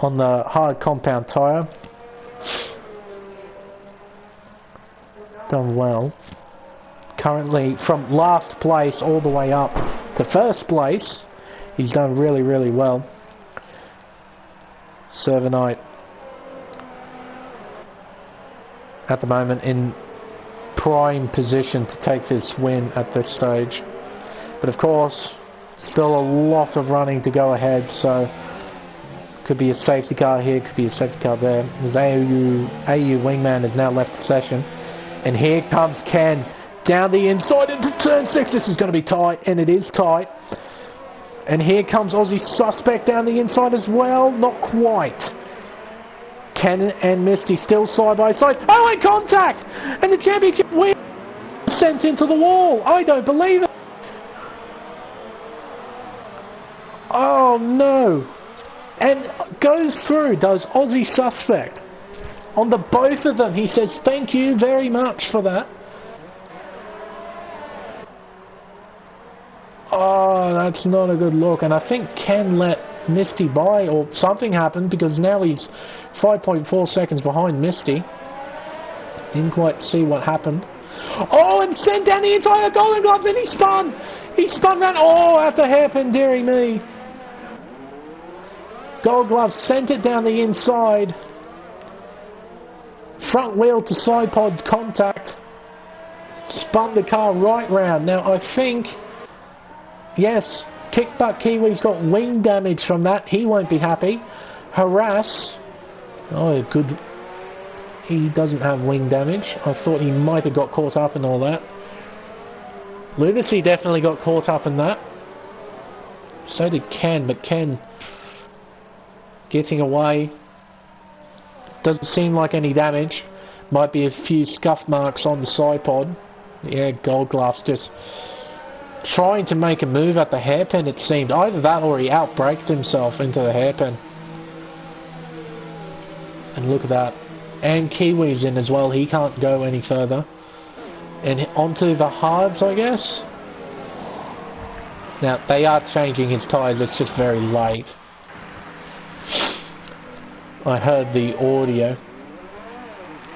on the hard compound tyre. Done well. Currently from last place all the way up to first place. He's done really, really well. Servanite at the moment in prime position to take this win at this stage. But of course, still a lot of running to go ahead, so could be a safety car here, could be a safety car there. As AU Wingman has now left the session. And here comes Ken down the inside into turn 6. This is going to be tight, and it is tight. And here comes Aussie Suspect down the inside as well. Not quite. Ken and Misty still side by side. Oh, in contact! And the championship win sent into the wall. I don't believe it. Oh no. And goes through, does Aussie Suspect. On the both of them, he says thank you very much for that. Oh, that's not a good look. And I think Ken let Misty by, or something happened, because now he's 5.4 seconds behind Misty. Didn't quite see what happened. Oh, and sent down the inside of Golden Gloves, and he spun! He spun round, oh, at the hairpin, dearie me. Gold Glove sent it down the inside. Front wheel to side pod contact. Spun the car right round. Now I think, yes, Kickbutt Kiwi's got wing damage from that. He won't be happy. Harass. Oh, good. He doesn't have wing damage. I thought he might have got caught up in all that. Lunacy definitely got caught up in that. So did Ken, but Ken getting away. Doesn't seem like any damage. Might be a few scuff marks on the side pod. Yeah, Gold Gloves just trying to make a move at the hairpin, it seemed. Either that or he outbraked himself into the hairpin. And look at that. And Kiwi's in as well. He can't go any further. And onto the hards, I guess. Now, they are changing his tyres. It's just very late. I heard the audio.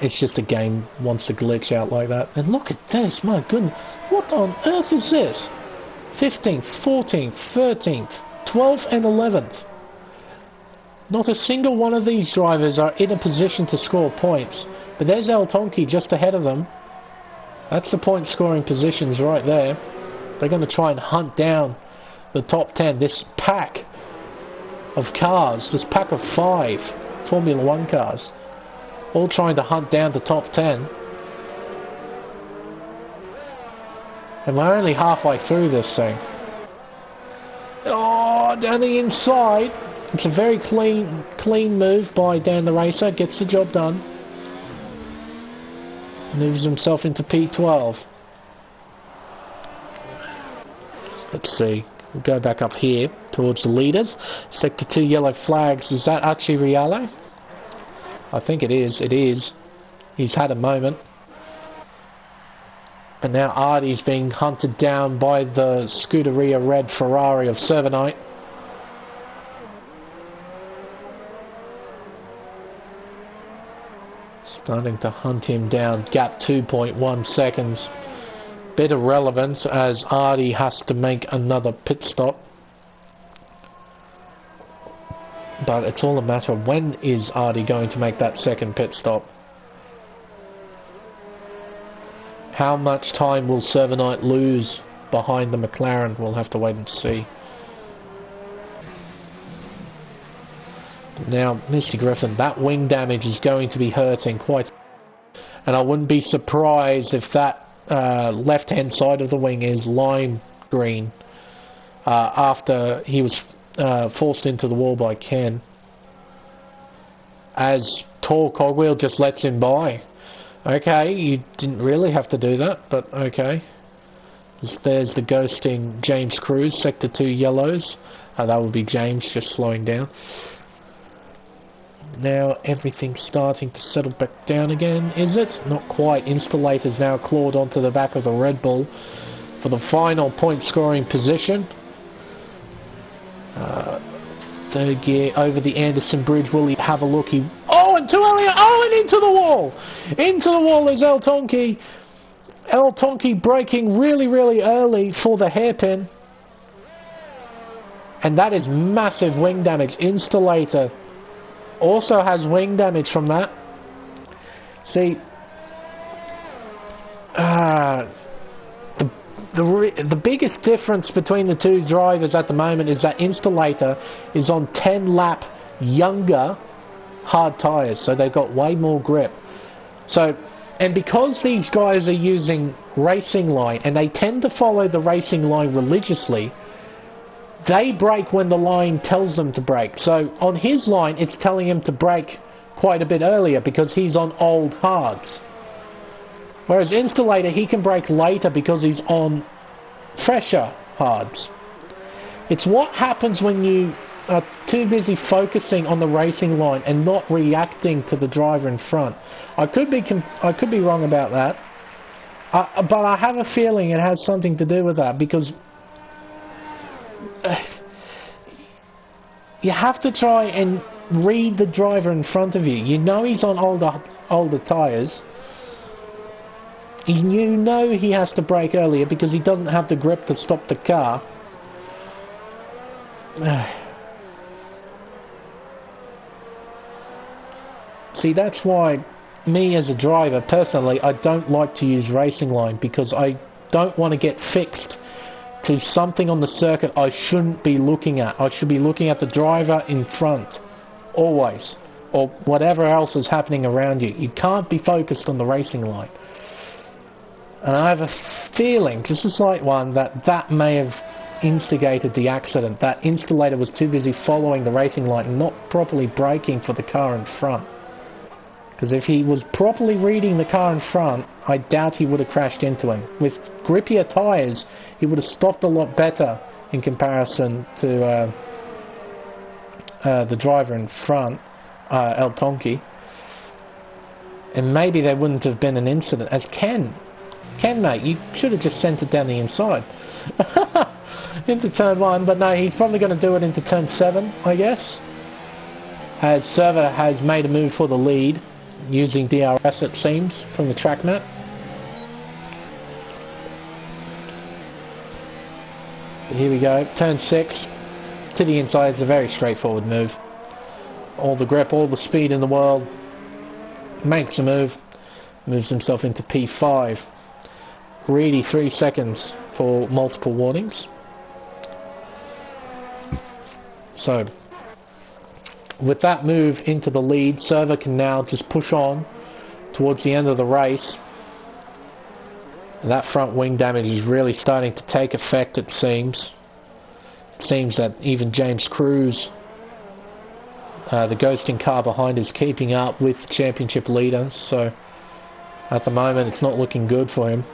It's just the game wants to glitch out like that. And look at this, my goodness. What on earth is this? 15th, 14th, 13th, 12th and 11th. Not a single one of these drivers are in a position to score points. But there's El Tonki just ahead of them. That's the point scoring positions right there. They're going to try and hunt down the top 10. This pack of cars, this pack of 5 Formula 1 cars, all trying to hunt down the top 10. And we're only halfway through this thing. Oh, down the inside. It's a very clean move by Dan the Racer. Gets the job done. Moves himself into P12. Let's see. We'll go back up here towards the leaders. Sector 2 yellow flags. Is that Archie Riale? I think it is. It is. He's had a moment. And now Artie's being hunted down by the Scuderia Red Ferrari of Servanite. Starting to hunt him down. Gap 2.1 seconds. Bit irrelevant as Artie has to make another pit stop. But it's all a matter of when is Artie going to make that second pit stop. How much time will Servanite lose behind the McLaren? We'll have to wait and see. Now, Misty Griffin, that wing damage is going to be hurting quite. And I wouldn't be surprised if that left-hand side of the wing is lime green after he was forced into the wall by Ken. As Tall Cogwheel just lets him by. Okay, you didn't really have to do that, but okay. There's the ghosting James Cruz, Sector 2 yellows. That would be James just slowing down. Now everything's starting to settle back down again, is it? Not quite. Installator's now clawed onto the back of the Red Bull for the final point scoring position. third gear over the Anderson Bridge. Will he have a look? Oh, and too early. Oh, and into the wall. Into the wall is El Tonki. El Tonki braking really, really early for the hairpin. And that is massive wing damage. Installator also has wing damage from that. See, the biggest difference between the two drivers at the moment is that Installator is on 10 lap younger hard tyres, so they've got way more grip. So, and because these guys are using racing line, and they tend to follow the racing line religiously, they brake when the line tells them to brake. So on his line, it's telling him to brake quite a bit earlier because he's on old hards. Whereas Installator, he can brake later because he's on fresher hards. It's what happens when you are too busy focusing on the racing line and not reacting to the driver in front. I could be wrong about that, but I have a feeling it has something to do with that, because you have to try and read the driver in front of you. You know he's on older tyres. You know he has to brake earlier because he doesn't have the grip to stop the car. See, that's why me as a driver, personally, I don't like to use racing line, because I don't want to get fixed to something on the circuit I shouldn't be looking at. I should be looking at the driver in front, always, or whatever else is happening around you. You can't be focused on the racing line. And I have a feeling, just a slight one, that may have instigated the accident. That Installator was too busy following the racing line and not properly braking for the car in front. Because if he was properly reading the car in front, I doubt he would have crashed into him. With grippier tyres, he would have stopped a lot better in comparison to the driver in front, El Tonki. And maybe there wouldn't have been an incident. As Ken, mate, you should have just sent it down the inside. Into turn 1, but no, he's probably going to do it into turn 7, I guess. As Server has made a move for the lead, using DRS, it seems, from the track map. But here we go, turn 6, to the inside. It's a very straightforward move. All the grip, all the speed in the world. Makes a move, moves himself into P5. Really 3 seconds for multiple warnings. So, with that move into the lead, Server can now just push on towards the end of the race. And that front wing damage is really starting to take effect, it seems. It seems that even James Cruz, the ghosting car behind, is keeping up with the championship leader. So, at the moment, it's not looking good for him.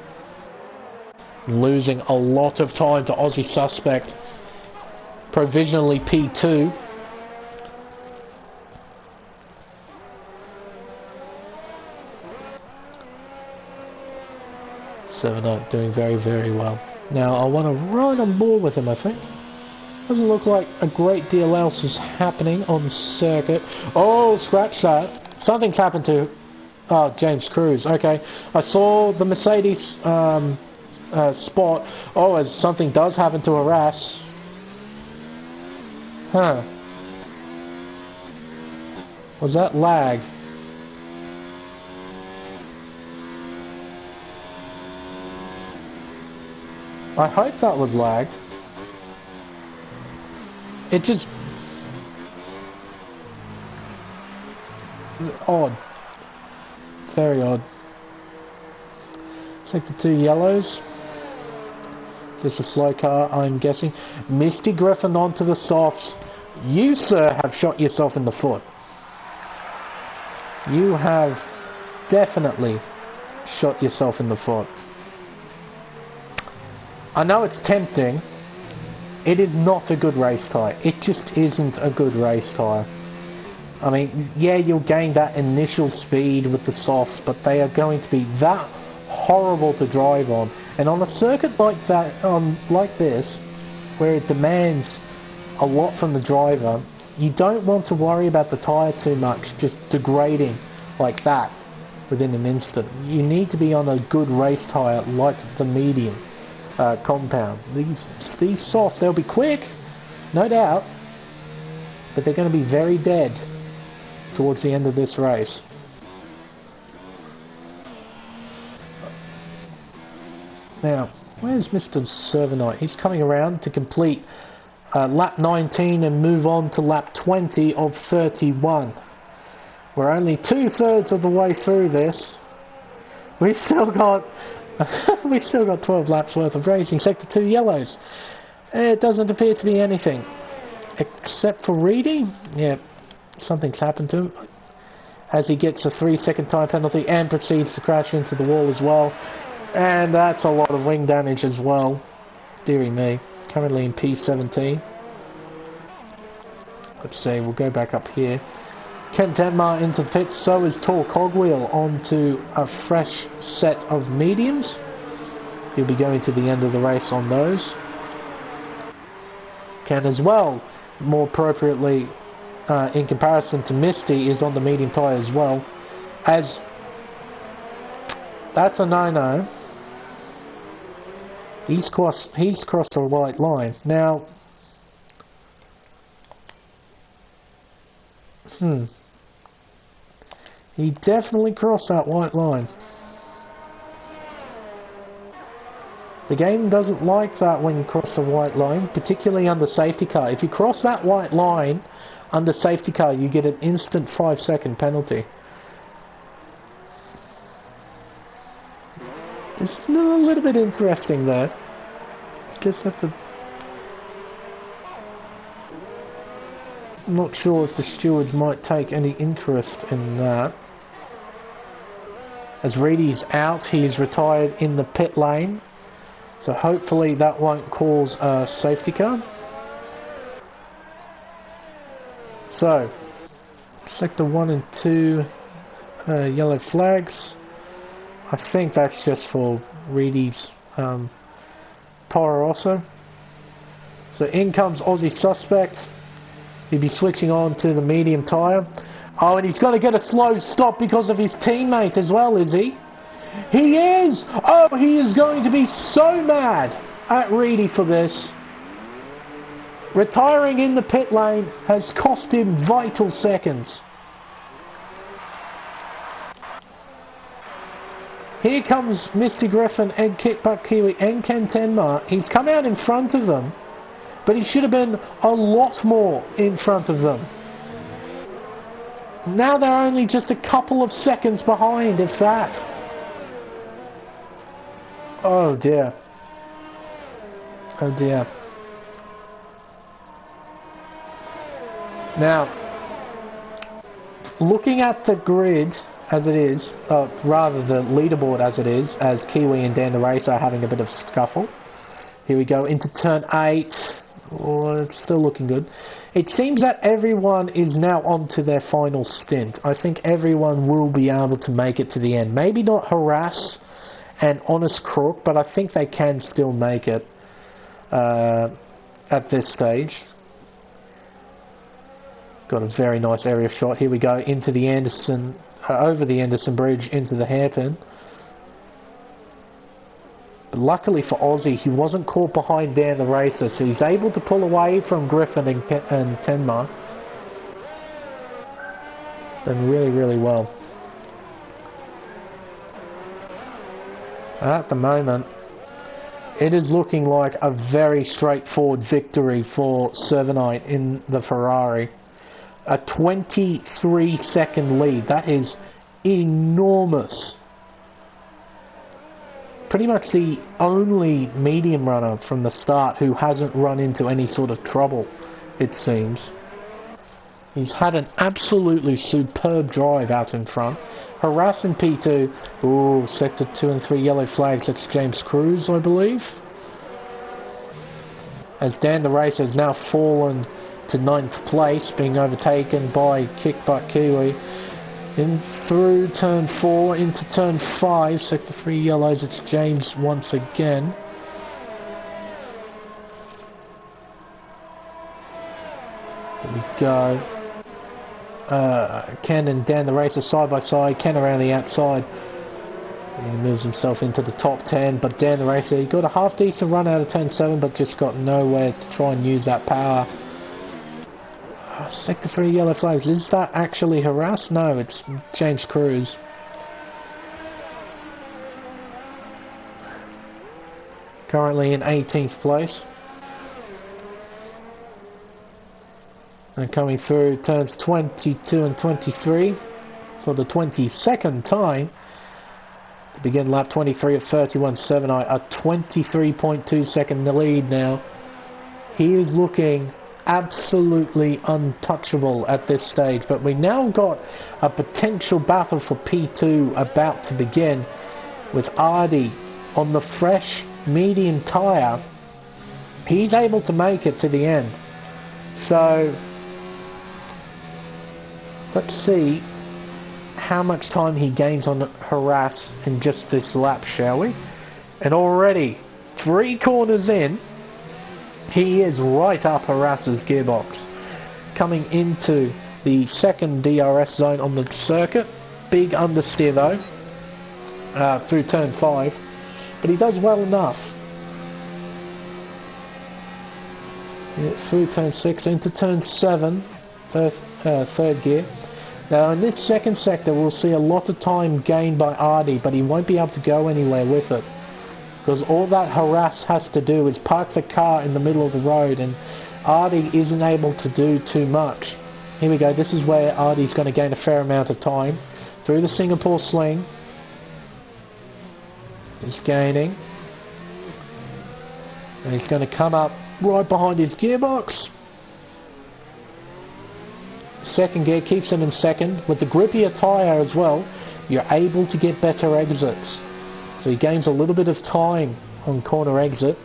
Losing a lot of time to Aussie Suspect, provisionally P2. So not doing very, very well. Now I want to run on board with him, I think. Doesn't look like a great deal else is happening on the circuit. Oh, scratch that. Something's happened to James Cruz. Okay, I saw the Mercedes spot. Oh, as something does happen to Arras. Huh. Was that lag? I hope that was lag. It just... odd. Very odd. Sector 2 yellows. Just a slow car, I'm guessing. Misty Griffin onto the softs. You, sir, have shot yourself in the foot. You have definitely shot yourself in the foot. I know it's tempting. It is not a good race tyre. It just isn't a good race tyre. I mean, yeah, you'll gain that initial speed with the softs, but they are going to be that horrible to drive on. And on a circuit like that, like this, where it demands a lot from the driver, you don't want to worry about the tyre too much, just degrading like that within an instant. You need to be on a good race tyre like the medium compound. These soft, they'll be quick, no doubt, but they're going to be very dead towards the end of this race. Now, where's Mr. Servanite? He's coming around to complete lap 19 and move on to lap 20 of 31. We're only 2/3 of the way through this. We've still got 12 laps worth of racing. Sector 2 yellows. It doesn't appear to be anything except for Reedy. Yeah, something's happened to him as he gets a 3-second time penalty and proceeds to crash into the wall as well. And that's a lot of wing damage as well. Dearie me. Currently in P17. Let's see, we'll go back up here. Ken Denmar into the pits, so is Tor Cogwheel onto a fresh set of mediums. He'll be going to the end of the race on those. Ken as well, more appropriately in comparison to Misty, is on the medium tyre as well. As that's a no-no. He's crossed a white line. Now, he definitely crossed that white line. The game doesn't like that when you cross a white line, particularly under safety car. If you cross that white line under safety car, you get an instant 5-second penalty. It's a little bit interesting there. Just have to... I'm not sure if the stewards might take any interest in that. As Reedy's out, he is retired in the pit lane. So hopefully that won't cause a safety car. So, Sector 1 and 2 yellow flags. I think that's just for Reedy's tyre also. So in comes Aussie Suspect. He'll be switching on to the medium tyre. Oh, and he's got to get a slow stop because of his teammate as well, is he? He is! Oh, he is going to be so mad at Reedy for this. Retiring in the pit lane has cost him vital seconds. Here comes Misty Griffin and Kickbutt Kiwi and Ken Tenmar. He's come out in front of them, but he should have been a lot more in front of them. Now they're only just a couple of seconds behind, if that. Oh dear. Oh dear. Now, looking at the grid as it is, rather the leaderboard as it is, as Kiwi and Dan the Racer are having a bit of scuffle. Here we go into turn 8. Oh, it's still looking good. It seems that everyone is now on to their final stint. I think everyone will be able to make it to the end. Maybe not Harass and Honest Crook, but I think they can still make it at this stage. Got a very nice area shot. Here we go into the Anderson, over the Anderson Bridge into the hairpin. But luckily for Aussie, he wasn't caught behind Dan the Racer, so he's able to pull away from Griffin and Tenmar. Done really, really well. At the moment, it is looking like a very straightforward victory for Servanite in the Ferrari. A 23-second lead. That is enormous. Pretty much the only medium runner from the start who hasn't run into any sort of trouble, it seems. He's had an absolutely superb drive out in front. Harass in P2. Ooh, Sector 2 and 3 yellow flags. That's James Cruz, I believe. As Dan the Racer has now fallen to 9th place, being overtaken by Kickbutt Kiwi. In through turn 4 into turn 5, Sector 3 yellows, it's James once again. Here we go. Ken and Dan the racer side by side. Ken around the outside. He moves himself into the top 10, but Dan the racer, he got a half decent run out of turn 7, but just got nowhere to try and use that power. Sector 3 yellow flags. Is that actually harass? No, it's James Cruz. Currently in 18th place. And coming through turns 22 and 23 for the 22nd time to begin lap 23 of 31.7, a 23.2 second lead now. He is looking absolutely untouchable at this stage, but we now got a potential battle for P2 about to begin, with Ardy on the fresh medium tyre. He's able to make it to the end, so let's see how much time he gains on harass in just this lap, shall we? And already 3 corners in, he is right up harass's gearbox. Coming into the second DRS zone on the circuit. Big understeer though, through turn 5. But he does well enough. Yeah, through turn 6 into turn 7, third gear. Now in this second sector we'll see a lot of time gained by Ardy, but he won't be able to go anywhere with it, because all that harass has to do is park the car in the middle of the road, and Ardy isn't able to do too much. Here we go, this is where Ardy's going to gain a fair amount of time. Through the Singapore sling. He's gaining. And he's going to come up right behind his gearbox. Second gear keeps him in second. With the grippier tyre as well, you're able to get better exits. So he gains a little bit of time on corner exit.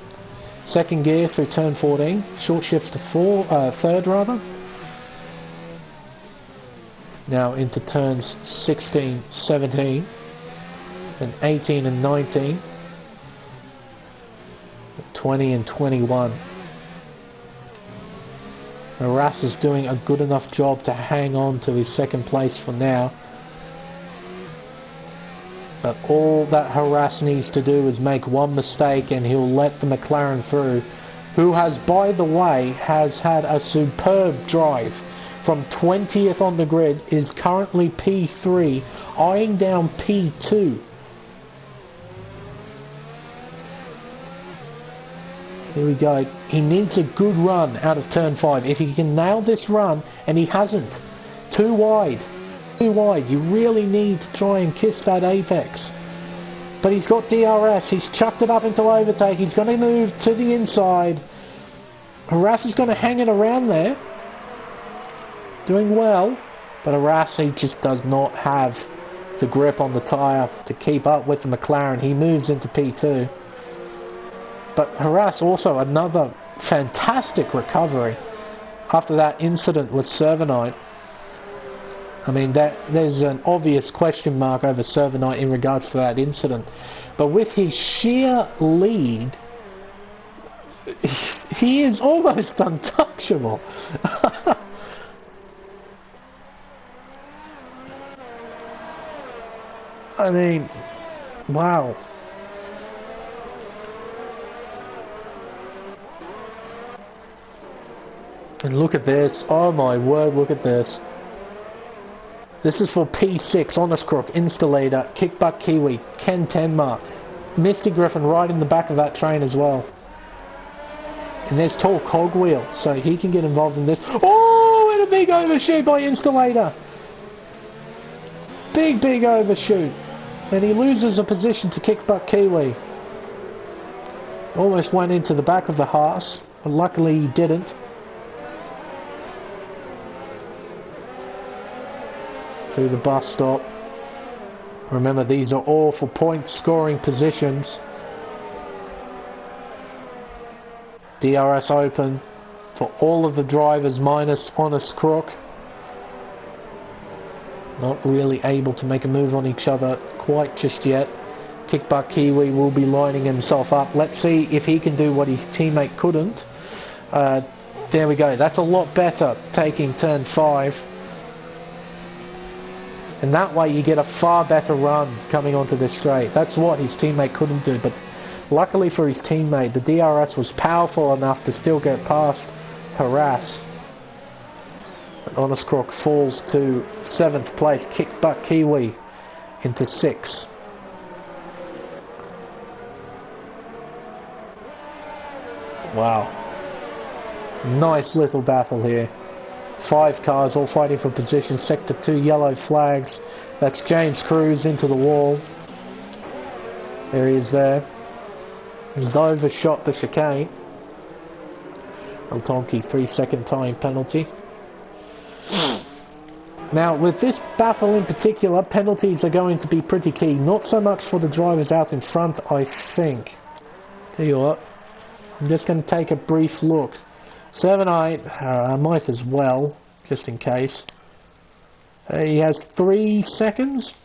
Second gear through turn 14. Short shifts to third rather. Now into turns 16, 17, and 18 and 19. 20 and 21. Harass is doing a good enough job to hang on to his second place for now. But all that Harass needs to do is make one mistake and he'll let the McLaren through, who has, by the way, has had a superb drive. From 20th on the grid, is currently P3, eyeing down P2. Here we go. He needs a good run out of turn 5. If he can nail this run, and he hasn't. Too wide. Too wide. You really need to try and kiss that apex. But he's got DRS. He's chucked it up into overtake. He's going to move to the inside. Harass is going to hang it around there. Doing well. But Harass, he just does not have the grip on the tyre to keep up with the McLaren. He moves into P2. But Harass also another fantastic recovery after that incident with Servanite. I mean, there's an obvious question mark over Servanite in regards to that incident. But with his sheer lead, he is almost untouchable. I mean, wow. And look at this. Oh my word, look at this. This is for P6, Honest Crook, Installator, Kickbutt Kiwi, Ken Tenma, Misty Griffin right in the back of that train as well. And there's Tall Cogwheel, so he can get involved in this. Oh, and a big overshoot by Installator. Big overshoot. And he loses a position to Kickbutt Kiwi. Almost went into the back of the Haas, but luckily he didn't. Through the bus stop. Remember, these are all for point scoring positions. DRS open for all of the drivers minus Honest Crook. Not really able to make a move on each other quite just yet. Kickbutt Kiwi will be lining himself up. Let's see if he can do what his teammate couldn't. There we go. That's a lot better, taking turn 5. And that way you get a far better run coming onto this straight. That's what his teammate couldn't do, but luckily for his teammate, the DRS was powerful enough to still get past Harass. But Honest Crook falls to 7th place. Kick Butt Kiwi into 6. Wow. Nice little battle here. 5 cars all fighting for position. Sector 2 yellow flags. That's James Cruz into the wall. There he is there. He's overshot the chicane. Altonki 3-second time penalty. Now with this battle in particular, penalties are going to be pretty key. Not so much for the drivers out in front, I think. Tell you what, I'm just going to take a brief look. 7-8, I might as well, just in case. He has 3 seconds.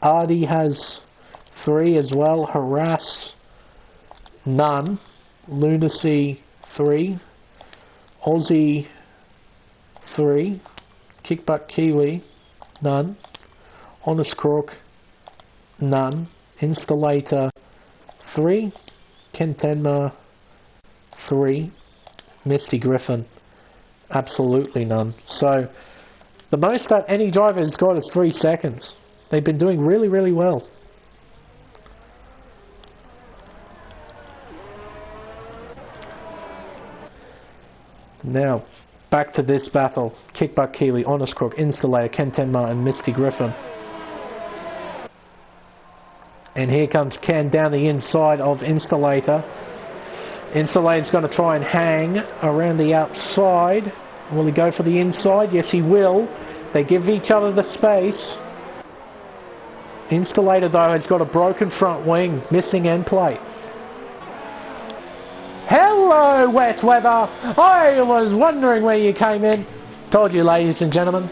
Ardy has 3 as well. Harass, none. Lunacy, 3. Aussie, 3. Kickbutt Kiwi, none. Honest Crook, none. Installator, 3. Ken Tenma, 3. Misty Griffin, absolutely none. So the most that any driver has got is 3 seconds. They've been doing really, really well. Now back to this battle. Kickbutt Kiwi, Honest Crook, Installator, Ken Tenma and Misty Griffin. And here comes Ken down the inside of Installator. Installator's going to try and hang around the outside. Will he go for the inside? Yes, he will. They give each other the space. Installator, though, has got a broken front wing, missing end plate. Hello, wet weather. I was wondering where you came in. Told you, ladies and gentlemen.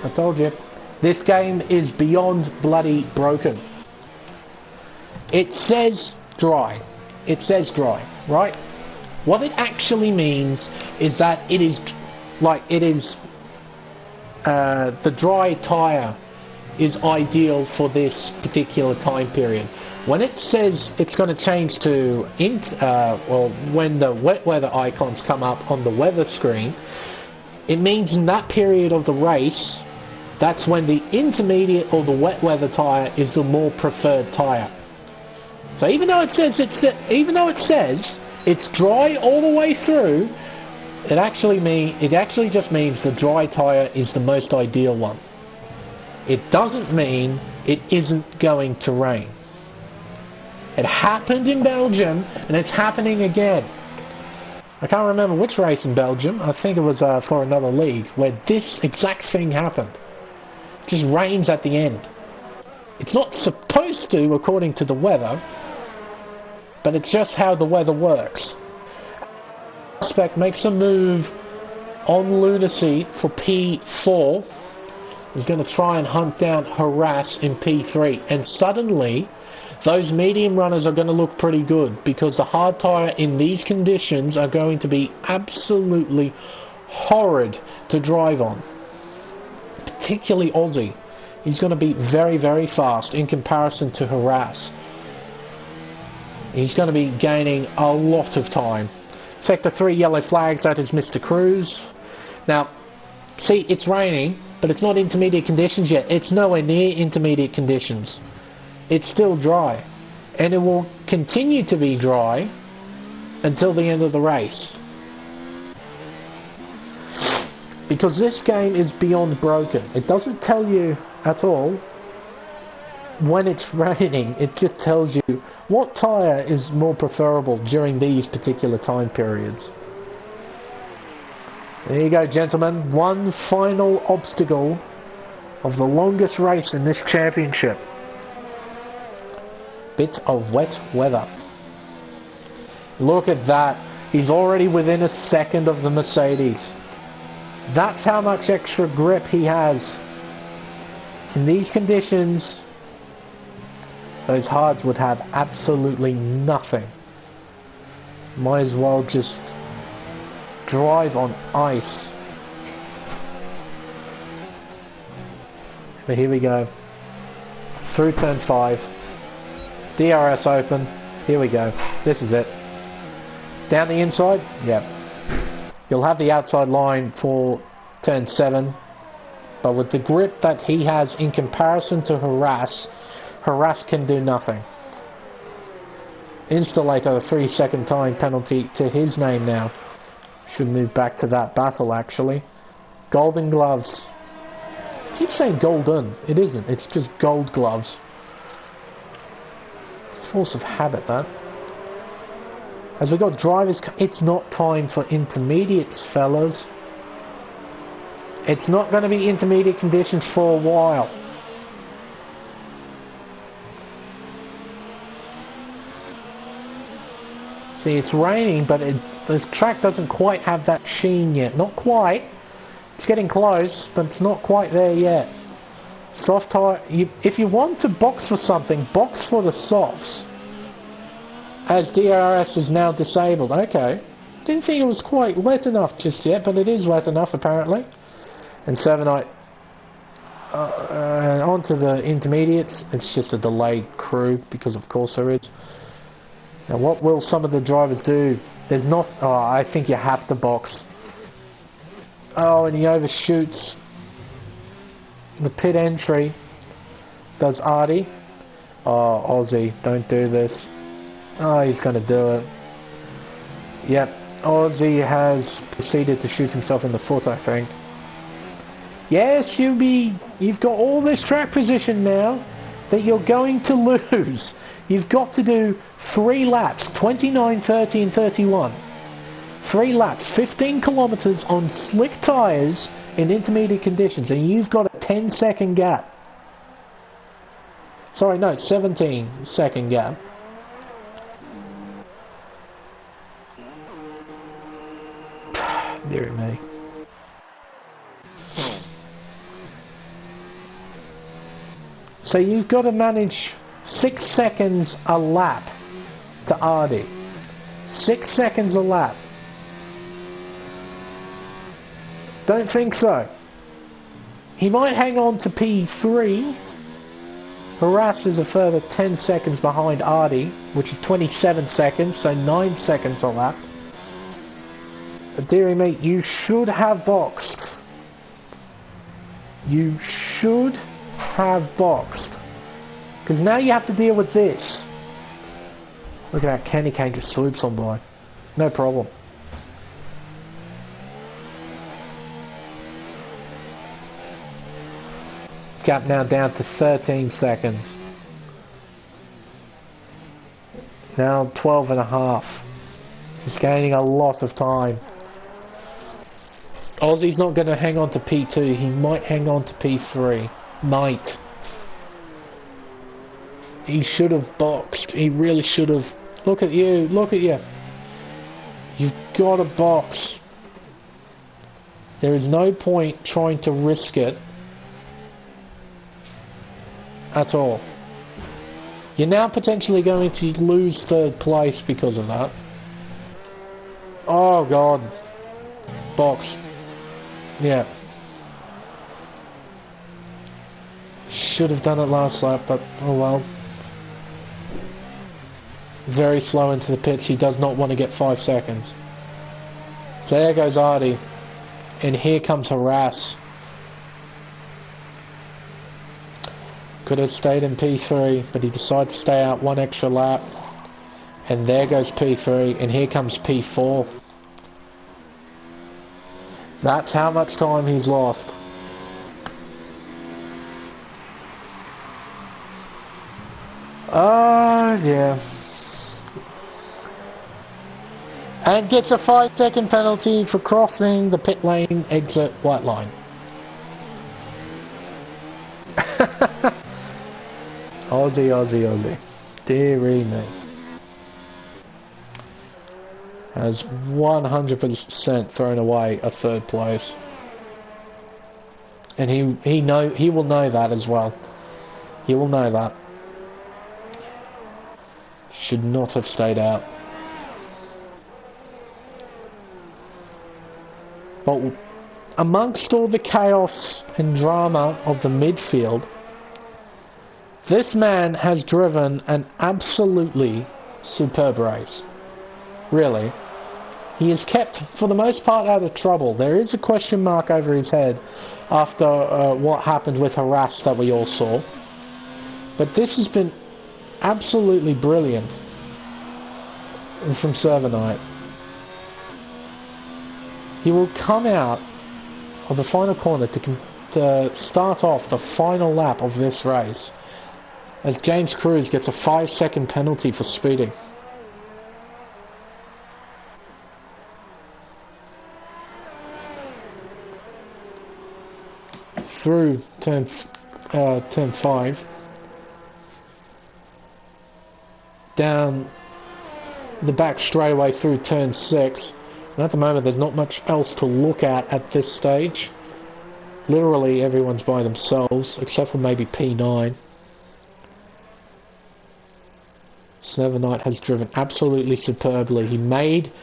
I told you. This game is beyond bloody broken. It says dry. It says dry, right? What it actually means is that it is, the dry tyre is ideal for this particular time period. When it says it's going to change to, when the wet weather icons come up on the weather screen, it means in that period of the race, that's when the intermediate or the wet weather tyre is the more preferred tyre. So even though it says it's dry all the way through, it actually just means the dry tyre is the most ideal one. It doesn't mean it isn't going to rain. It happened in Belgium, and it's happening again. I can't remember which race in Belgium. I think it was for another league, where this exact thing happened. It just rains at the end. It's not supposed to, according to the weather, but it's just how the weather works. Spec makes a move on Lunacy for P4. He's going to try and hunt down Harass in P3, and suddenly those medium runners are going to look pretty good, because the hard tyre in these conditions are going to be absolutely horrid to drive on. Particularly Aussie. He's going to be very, very fast in comparison to Harass. He's going to be gaining a lot of time. Sector 3 yellow flags, that is Mr. Cruz. Now, see, it's raining, but it's not intermediate conditions yet. It's nowhere near intermediate conditions. It's still dry. And it will continue to be dry until the end of the race. Because this game is beyond broken. It doesn't tell you at all when it's raining. It just tells you what tyre is more preferable during these particular time periods. There you go, gentlemen. One final obstacle of the longest race in this championship. Bit of wet weather. Look at that. He's already within a second of the Mercedes. That's how much extra grip he has. In these conditions, those hards would have absolutely nothing. Might as well just drive on ice. But here we go. Through turn 5. DRS open. Here we go. This is it. Down the inside? Yep. You'll have the outside line for turn 7. But with the grip that he has in comparison to Harass, Harass can do nothing. Installator, a 3-second time penalty to his name now. Should move back to that battle actually. Golden gloves. I keep saying golden. It isn't. It's just gold gloves. Force of habit, that. As we got drivers, it's not time for intermediates, fellas. It's not going to be intermediate conditions for a while. See, it's raining, but the track doesn't quite have that sheen yet. Not quite. It's getting close, but it's not quite there yet. Soft tire. If you want to box for something, box for the softs. As DRS is now disabled. Okay. Didn't think it was quite wet enough just yet, but it is wet enough apparently. And 7-8. Onto the intermediates. It's just a delayed crew, because of course there is. Now what will some of the drivers do? There's not... Oh, I think you have to box. Oh, and he overshoots the pit entry. Does Artie? Oh, Aussie, don't do this. Oh, he's going to do it. Yep, Aussie has proceeded to shoot himself in the foot, I think. Yes, you've got all this track position now that you're going to lose. You've got to do 3 laps, 29, 30 and 31. 3 laps, 15 kilometers on slick tyres in intermediate conditions, and you've got a 10-second gap. Sorry, no, 17-second gap. Dear me. So you've got to manage 6 seconds a lap to Artie. 6 seconds a lap. Don't think so. He might hang on to P3. Harass is a further 10 seconds behind Artie, which is 27 seconds, so 9 seconds a lap. But dearie me, you should have boxed. You should have boxed. Because now you have to deal with this. Look at that, Candy Cane just swoops on by. No problem. Gap now down to 13 seconds. Now 12 and a half. He's gaining a lot of time. Aussie's not going to hang on to P2. He might hang on to P3. Might. He should have boxed. He really should have. Look at you. Look at you. You've got to box. There is no point trying to risk it at all. You're now potentially going to lose 3rd place because of that. Oh god. Box. Yeah. Should have done it last lap, but oh well. Very slow into the pits. He does not want to get 5 seconds. So there goes Artie. And here comes Harass. Could have stayed in P3, but he decided to stay out 1 extra lap. And there goes P3, and here comes P4. That's how much time he's lost. Oh dear. And gets a 5-second penalty for crossing the pit lane exit white line. Aussie, Aussie, Aussie. Dearie me. Has 100% thrown away a 3rd place. And he will know that as well. He will know that. Should not have stayed out. But amongst all the chaos and drama of the midfield, this man has driven an absolutely superb race. Really. He is kept, for the most part, out of trouble. There is a question mark over his head after what happened with Harass that we all saw. But this has been absolutely brilliant from Server Knight. He will come out of the final corner to start off the final lap of this race, as James Cruz gets a 5-second penalty for speeding. Through turn 5, down the back straightaway through turn 6, and at the moment there's not much else to look at this stage. Literally everyone's by themselves, except for maybe P9. Server Knight has driven absolutely superbly. He made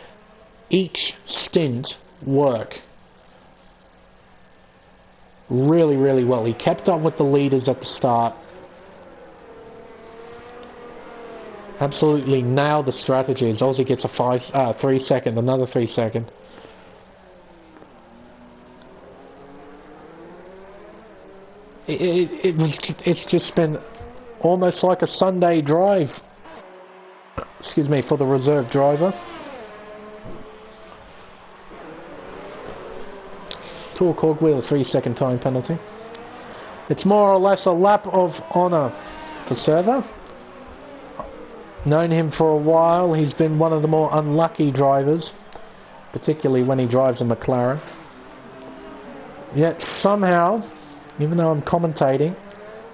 each stint work really, really well. He kept up with the leaders at the start. Absolutely nailed the strategies. Aussie gets a 3 second, another 3 second. It's just been almost like a Sunday drive. Excuse me, for the reserve driver. Tour cogwheel, 3 second time penalty. It's more or less a lap of honour for Server. Known him for a while. He's been one of the more unlucky drivers, particularly when he drives a McLaren. Yet somehow, even though I'm commentating,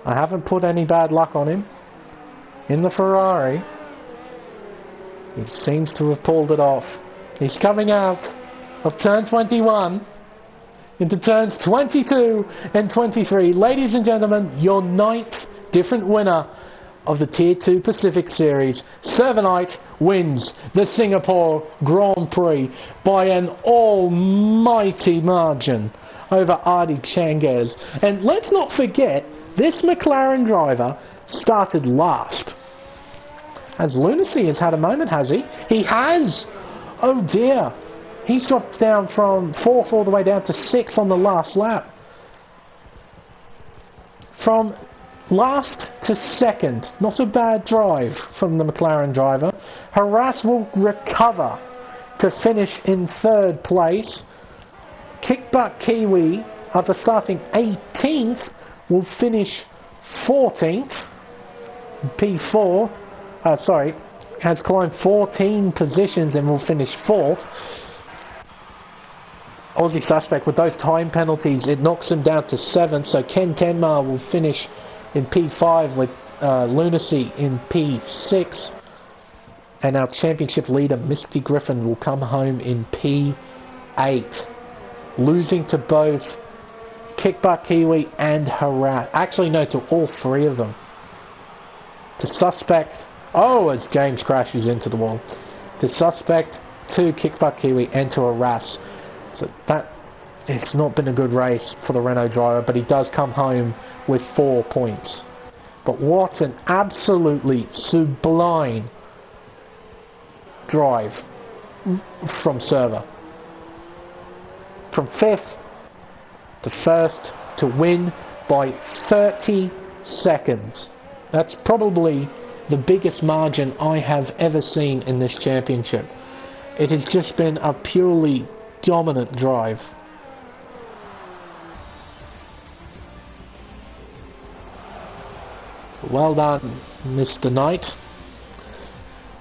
I haven't put any bad luck on him. In the Ferrari, he seems to have pulled it off. He's coming out of turn 21 into turns 22 and 23. Ladies and gentlemen, your 9th different winner of the Tier 2 Pacific Series. Server Knight wins the Singapore Grand Prix by an almighty margin over Adi Changuez. And let's not forget, this McLaren driver started last. As Lunacy has had a moment, has he? He has! Oh dear. He's dropped down from 4th all the way down to 6th on the last lap. From last to 2nd, not a bad drive from the McLaren driver. Harass will recover to finish in 3rd place. Kickbutt Kiwi, after starting 18th, will finish 14th. P4, has climbed 14 positions and will finish 4th. Aussie Suspect, with those time penalties, it knocks him down to 7th, so Ken Tenma will finish in P5 with Lunacy in P6, and our championship leader Misty Griffin will come home in P8, losing to both Kickbutt Kiwi and Harass. Actually no, to all 3 of them. To Suspect, as James crashes into the wall, to Suspect, to Kickbutt Kiwi and to Harass. So that, it's not been a good race for the Renault driver, but he does come home with 4 points. But what an absolutely sublime drive from Server. From 5th to 1st to win by 30 seconds. That's probably the biggest margin I have ever seen in this championship. It has just been a purely dominant drive. Well done, Mr. Knight.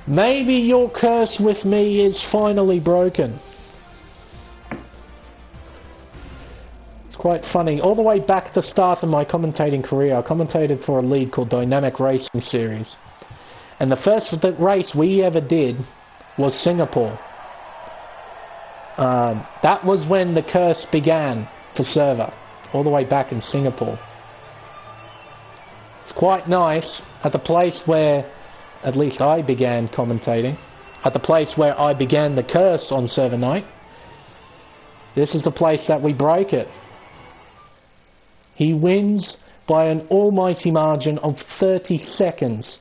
Maybe your curse with me is finally broken. It's quite funny. All the way back at the start of my commentating career, I commentated for a league called Dynamic Racing Series. And the first race we ever did was Singapore. That was when the curse began for Server, all the way back in Singapore. It's quite nice at the place where at least I began commentating, at the place where I began the curse on Server Night. This is the place that we break it. He wins by an almighty margin of 30 seconds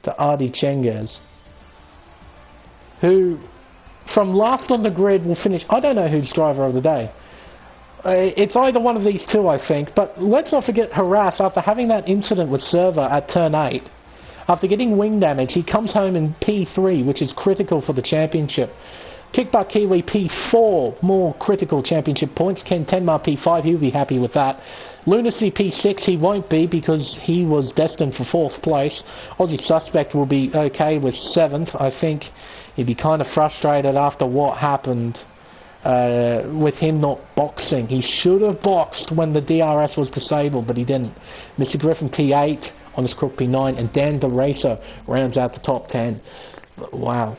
to Adi Cengiz, who, from last on the grid, will finish... I don't know who's driver of the day. It's either one of these two, I think. But let's not forget Harass, after having that incident with Server at turn 8. After getting wing damage, he comes home in P3, which is critical for the championship. Kickbutt Kiwi P4, more critical championship points. Ken Tenma P5, he'll be happy with that. Lunacy P6, he won't be because he was destined for 4th place. Aussie Suspect will be okay with 7th. I think he'd be kind of frustrated after what happened with him not boxing. He should have boxed when the DRS was disabled, but he didn't. Mr. Griffin P8, Honest Crook P9, and Dan the Racer rounds out the top 10. Wow.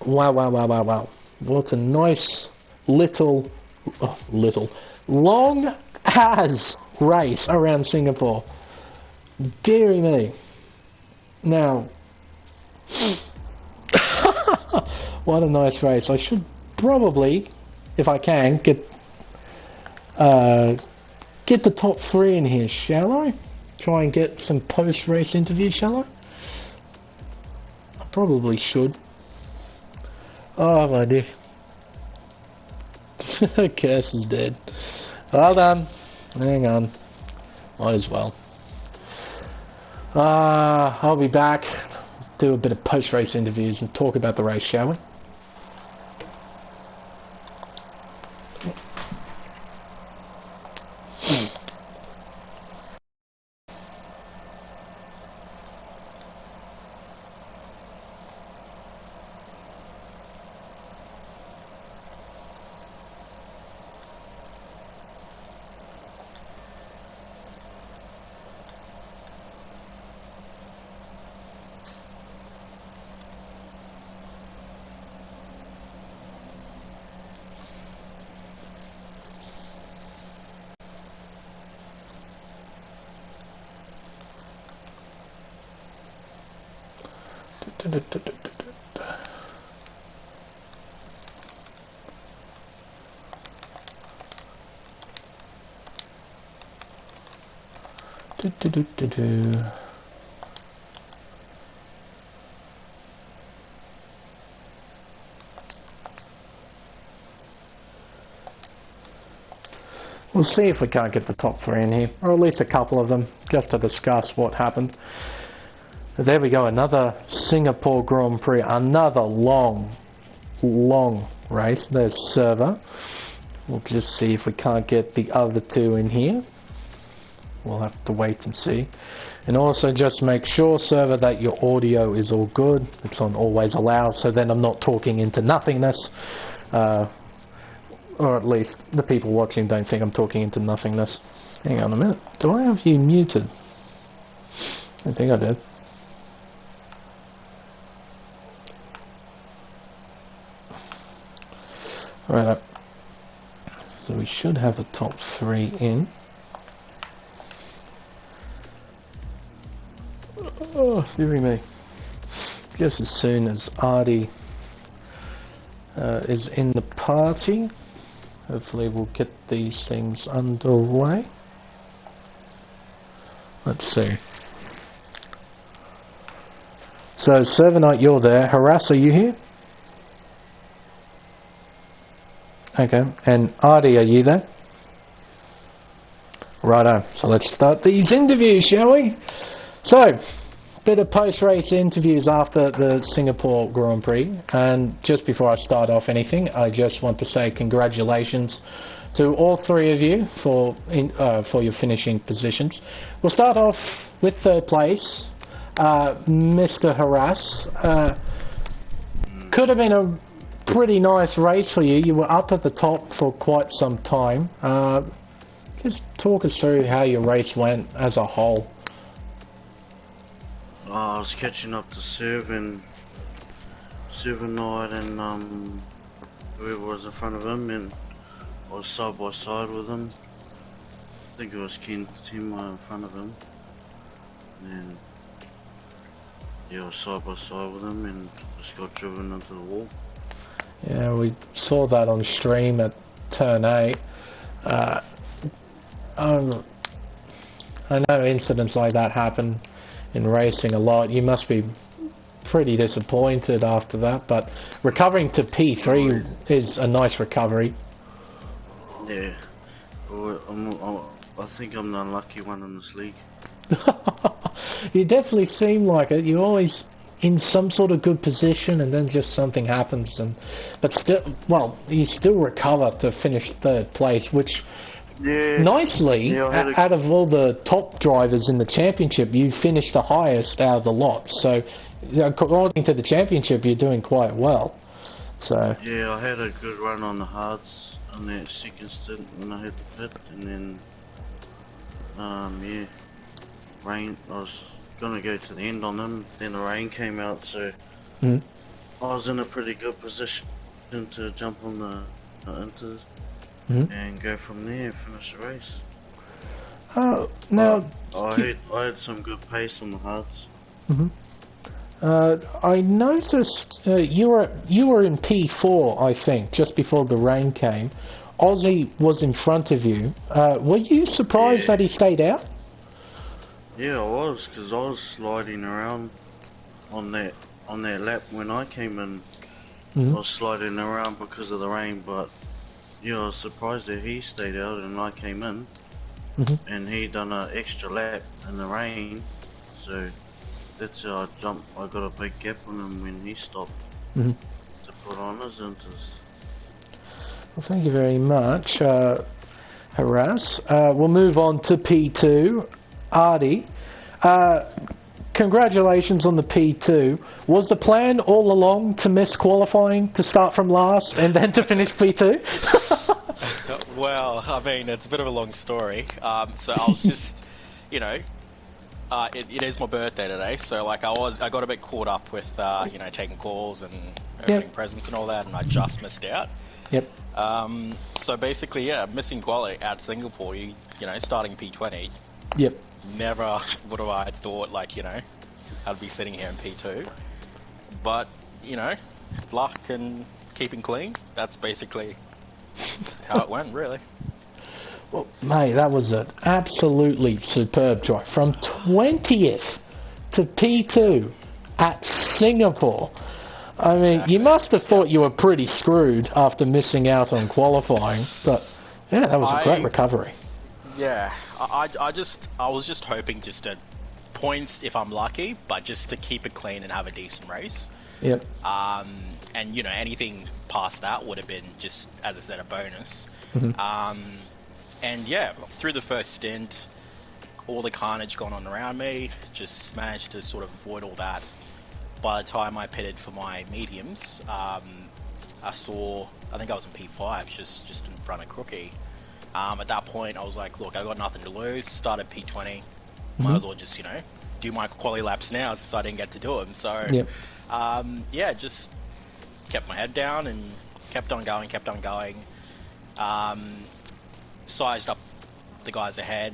Wow, wow, wow, wow, wow. What a nice long as race around Singapore. Deary me. Now, what a nice race. I should probably, if I can, get the top 3 in here, shall I? Try and get some post-race interviews, shall I? I probably should. Oh my dear. Curse is dead. Hold on. Hang on. Might as well. I'll be back. Do a bit of post-race interviews and talk about the race, shall we? We'll see if we can't get the top 3 in here, or at least a couple of them, just to discuss what happened. But there we go, another Singapore Grand Prix, another long race. There's Server. We'll just see if we can't get the other 2 in here. We'll have to wait and see. And also just make sure, Server, that your audio is all good. It's on always allow, so then I'm not talking into nothingness. Or at least the people watching don't think I'm talking into nothingness. Hang on a minute. Do I have you muted? I think I did. Right. So we should have the top 3 in. Oh, dearie me. Just as soon as Artie is in the party, hopefully we'll get these things underway. Let's see. So, Server Knight, you're there. Harass, are you here? Okay. And Artie, are you there? Righto. So let's start these interviews, shall we? So, bit of post-race interviews after the Singapore Grand Prix, and just before I start off anything, I just want to say congratulations to all 3 of you for your finishing positions. We'll start off with 3rd place, Mr. Harass. Could have been a pretty nice race for you. You were up at the top for quite some time. Just talk us through how your race went as a whole. I was catching up to Server Knight and whoever was in front of him, and I was side by side with him. I think it was Ken Tima in front of him, and yeah, I was side by side with him and just got driven into the wall. Yeah, we saw that on stream at turn 8. I know incidents like that happen in racing a lot. You must be pretty disappointed after that, but recovering to P3 is a nice recovery. Yeah. I think I'm the unlucky one in this league. You definitely seem like it. You're always in some sort of good position, and then just something happens. But still, well, you still recover to finish 3rd place, which nicely, out of all the top drivers in the championship, you finished the highest out of the lot. So, according to the championship, you're doing quite well. So yeah, I had a good run on the hards on that second stint when I hit the pit, and then rain. I was gonna go to the end on them, then the rain came out, so I was in a pretty good position to jump on the inters and go from there and finish the race. Now I had some good pace on the hards. I noticed you were in P4, I think, just before the rain came. Aussie was in front of you. Were you surprised that he stayed out? Yeah, I was, because I was sliding around on that lap when I came in. I was sliding around because of the rain, but yeah, I was surprised that he stayed out and I came in, and he done an extra lap in the rain, so that's how I jumped. I got a big gap on him when he stopped to put on his inters. Well, thank you very much, Harass. We'll move on to P2. Artie, congratulations on the P2. Was the plan all along to miss qualifying, to start from last, and then to finish P2? Well, I mean, it's a bit of a long story. So I was just, you know, it is my birthday today, so like I got a bit caught up with, you know, taking calls and opening presents and all that, and I just missed out. Yep. So basically, yeah, missing quali at Singapore, you know, starting P20. Yep. Never would have I thought, like, you know, I'd be sitting here in P2. But, you know, luck and keeping clean, that's basically just how it went, really. Well, mate, that was an absolutely superb drive. From 20th to P2 at Singapore. I mean, you must have thought you were pretty screwed after missing out on qualifying, but yeah, that was a great recovery. Yeah, I was just hoping just to points if I'm lucky, but just to keep it clean and have a decent race. Yep. And you know, anything past that would have been just, as I said, a bonus. And yeah, through the first stint, all the carnage going on around me, just managed to sort of avoid all that. By the time I pitted for my mediums, I think I was in P5, just in front of Crookie. At that point, I was like, look, I got nothing to lose. Started P20. Might as well just, you know, do my quali laps now since I didn't get to do them. So, yeah, just kept my head down and kept on going. Sized up the guys ahead.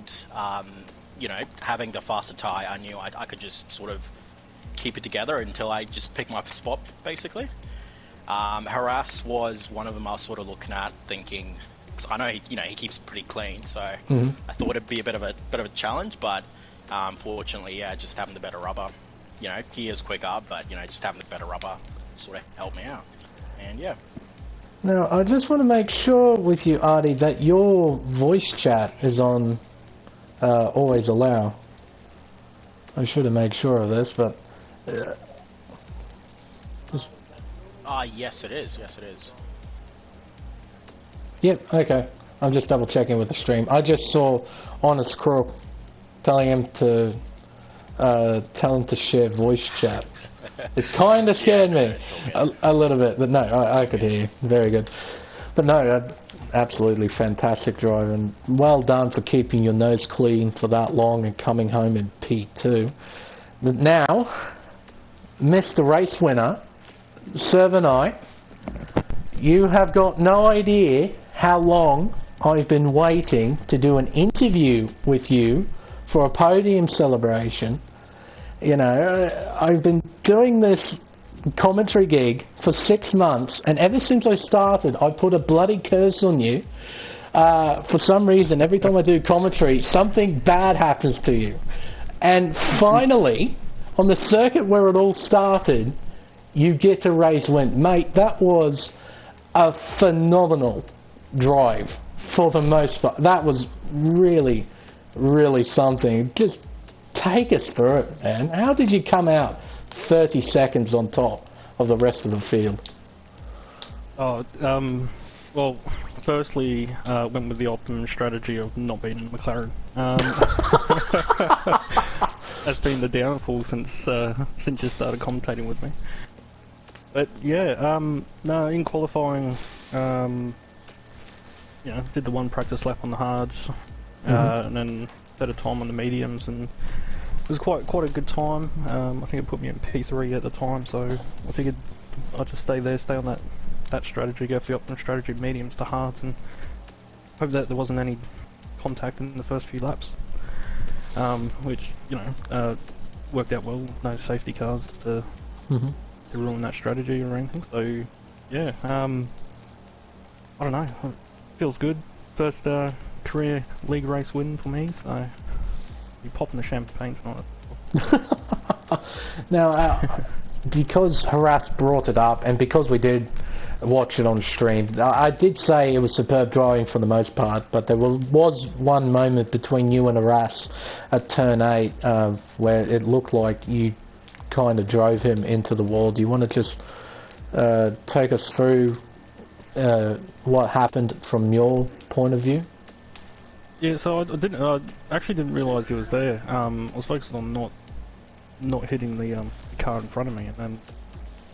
You know, having the faster tyre, I knew I could just sort of keep it together until I just picked my spot, basically. Harass was one of them I was sort of looking at, thinking, cause I know he keeps pretty clean, so I thought it'd be a bit of a challenge, but fortunately, yeah, just having the better rubber, you know, he is quicker, but you know, just having the better rubber sort of helped me out, and yeah. Now, I just want to make sure with you, Artie, that your voice chat is on always allow. I should have made sure of this, but yes it is. Yep, okay. I'm just double checking with the stream. I just saw Honest Crook telling him to share voice chat. It kind of scared me a little bit, but no, I could hear you. Very good. But no, absolutely fantastic drive, and well done for keeping your nose clean for that long and coming home in P2. But now, Mr. Race Winner, Server Knight, you have got no idea how long I've been waiting to do an interview with you for a podium celebration. You know, I've been doing this commentary gig for 6 months, and ever since I started, I put a bloody curse on you. For some reason, every time I do commentary, something bad happens to you. And finally, on the circuit where it all started, you get to race win. Mate, that was a phenomenal drive for the most part. That was really, really something. Just take us through it, man. How did you come out 30 seconds on top of the rest of the field? Oh, well, firstly, went with the optimum strategy of not being in McLaren. That's been the downfall since you started commentating with me. But yeah, no, in qualifying, you know, did the one practice lap on the hards, and then better time on the mediums, and it was quite a good time. I think it put me in P3 at the time, so I figured I'd just stay there, stay on that strategy, go for the optimum strategy, mediums to hards, and hope that there wasn't any contact in the first few laps, which, you know, worked out well. No safety cars to ruin that strategy or anything. So yeah, I don't know, it feels good. First career league race win for me, so be popping the champagne tonight. Now, because Harass brought it up, and because we did watch it on stream, I did say it was superb driving for the most part, but there was one moment between you and Harass at turn 8 where it looked like you kind of drove him into the wall. Do you want to just take us through what happened from your point of view? Yeah, so I actually didn't realise he was there. I was focused on not hitting the car in front of me, and then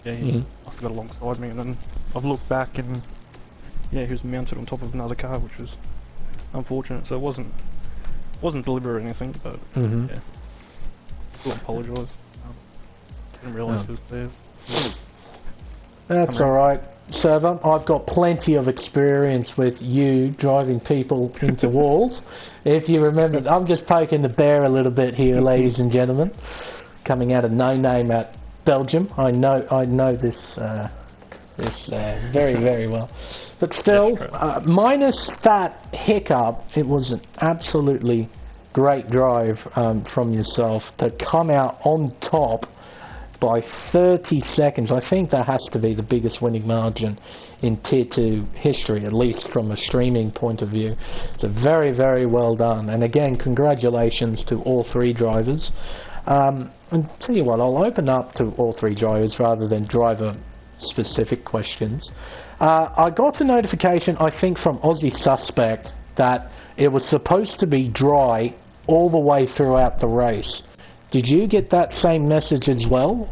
yeah, he must have got alongside me, and then I've looked back and yeah, he was mounted on top of another car, which was unfortunate. So it wasn't deliberate or anything, but yeah, I apologise. Didn't realise he was there. That's alright, Server. I've got plenty of experience with you driving people into walls. If you remember, I'm just poking the bear a little bit here, ladies and gentlemen. Coming out of No Name at Belgium, I know this very, very well. But still, minus that hiccup, it was an absolutely great drive from yourself to come out on top by 30 seconds. I think that has to be the biggest winning margin in Tier 2 history, at least from a streaming point of view. So very, very well done. And again, congratulations to all 3 drivers. And tell you what, I'll open up to all 3 drivers rather than driver-specific questions. I got a notification, I think, from Aussie Suspect that it was supposed to be dry all the way throughout the race. Did you get that same message as well?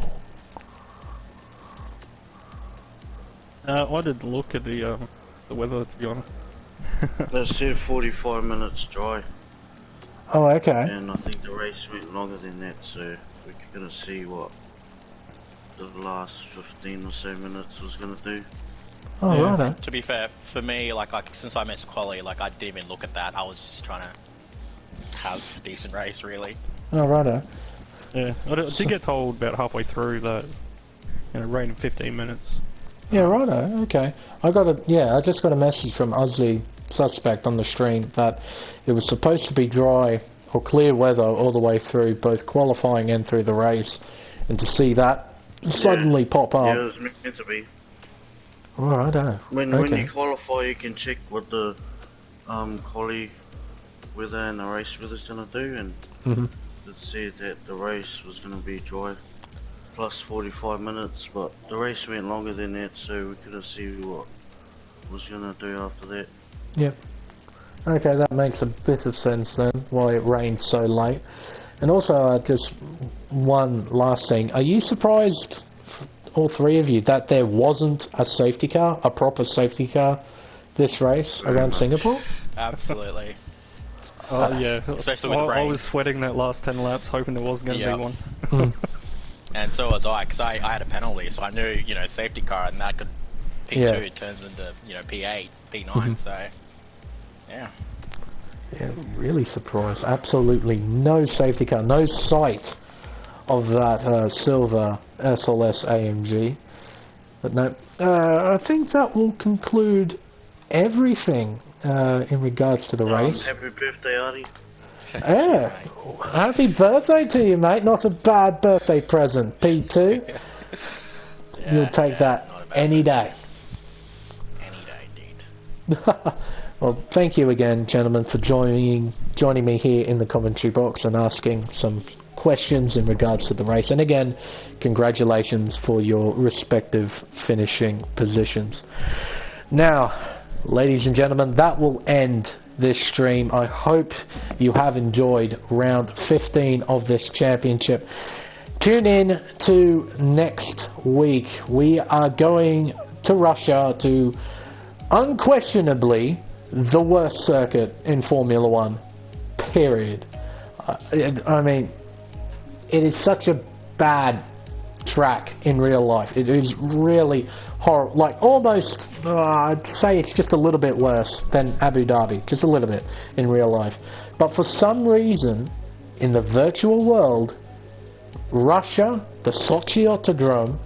I didn't look at the weather, to be honest. They said 45 minutes dry. Oh, okay. And I think the race went longer than that, so we're gonna see what the last 15 or so minutes was gonna do. Oh, Yeah. right. To be fair, for me, like since I missed quali, like I didn't even look at that. I was just trying to have a decent race, really. Oh, right. Yeah, I did get told about halfway through that, you know, rain in 15 minutes. Yeah, righto, okay. I just got a message from Aussie Suspect on the stream that it was supposed to be dry or clear weather all the way through, both qualifying and through the race, and to see that suddenly pop up. Yeah, it was meant to be. Righto. When you qualify, you can check what the quali weather and the race weather's gonna do, and it said that the race was gonna be dry. Plus 45 minutes, but the race went longer than that, so we couldn't see what was gonna do after that. Yep. Okay, that makes a bit of sense then, why it rained so late. And also, just one last thing. Are you surprised, all 3 of you, that there wasn't a safety car, a proper safety car, this race around Singapore? Absolutely. Oh yeah, Especially with rain. I was sweating that last 10 laps, hoping there wasn't going to be one. And so was I, because I had a penalty, so I knew, you know, safety car, and that could P2 turns into, you know, P8, P9, so, yeah. Yeah, really surprised. Absolutely no safety car, no sight of that silver SLS AMG. But no, I think that will conclude everything in regards to the race. Happy birthday, Artie. Yeah, happy birthday to you, mate. Not a bad birthday present, P2. Yeah, You'll take that any day. Any day, indeed. Well, thank you again, gentlemen, for joining me here in the commentary box and asking some questions in regards to the race. And again, congratulations for your respective finishing positions. Now, ladies and gentlemen, that will end this stream. I hope you have enjoyed round 15 of this championship. Tune in to next week. We are going to Russia, to unquestionably the worst circuit in Formula One, period. I mean, it is such a bad track in real life. It is really horrible, like almost, I'd say it's just a little bit worse than Abu Dhabi, just a little bit in real life. But for some reason, in the virtual world, Russia, the Sochi Autodrome,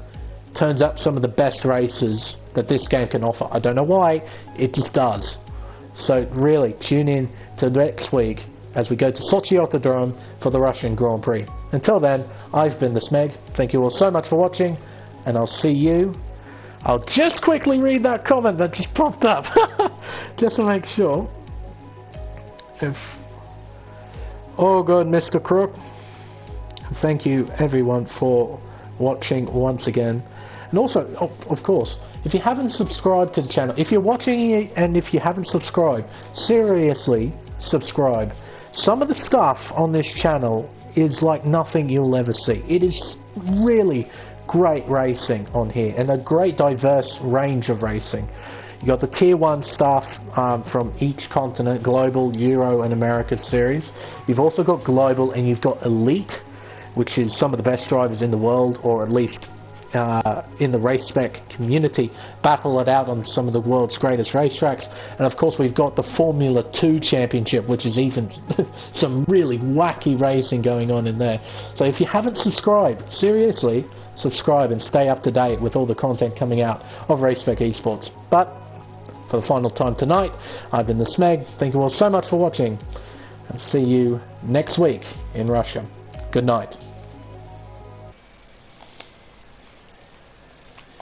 turns up some of the best races that this game can offer. I don't know why, it just does. So really, tune in to next week as we go to Sochi Autodrome for the Russian Grand Prix. Until then, I've been the Smeg. Thank you all so much for watching, and I'll see you. I'll just quickly read that comment that just popped up, just to make sure. Oh good, Mr. Crook. Thank you everyone for watching once again. And also, of course, if you haven't subscribed to the channel, if you're watching it and if you haven't subscribed, seriously subscribe. Some of the stuff on this channel is like nothing you'll ever see. It is really great racing on here, and a great diverse range of racing. You got the tier 1 stuff from each continent, Global, Euro and America series. You've also got Global, and you've got Elite, which is some of the best drivers in the world, or at least in the race spec community, battle it out on some of the world's greatest racetracks. And of course we've got the Formula 2 Championship, which is even some really wacky racing going on in there. So if you haven't subscribed, seriously, subscribe and stay up to date with all the content coming out of RaceSpec Esports. But for the final time tonight, I've been the Smeg. Thank you all so much for watching, and see you next week in Russia. Good night.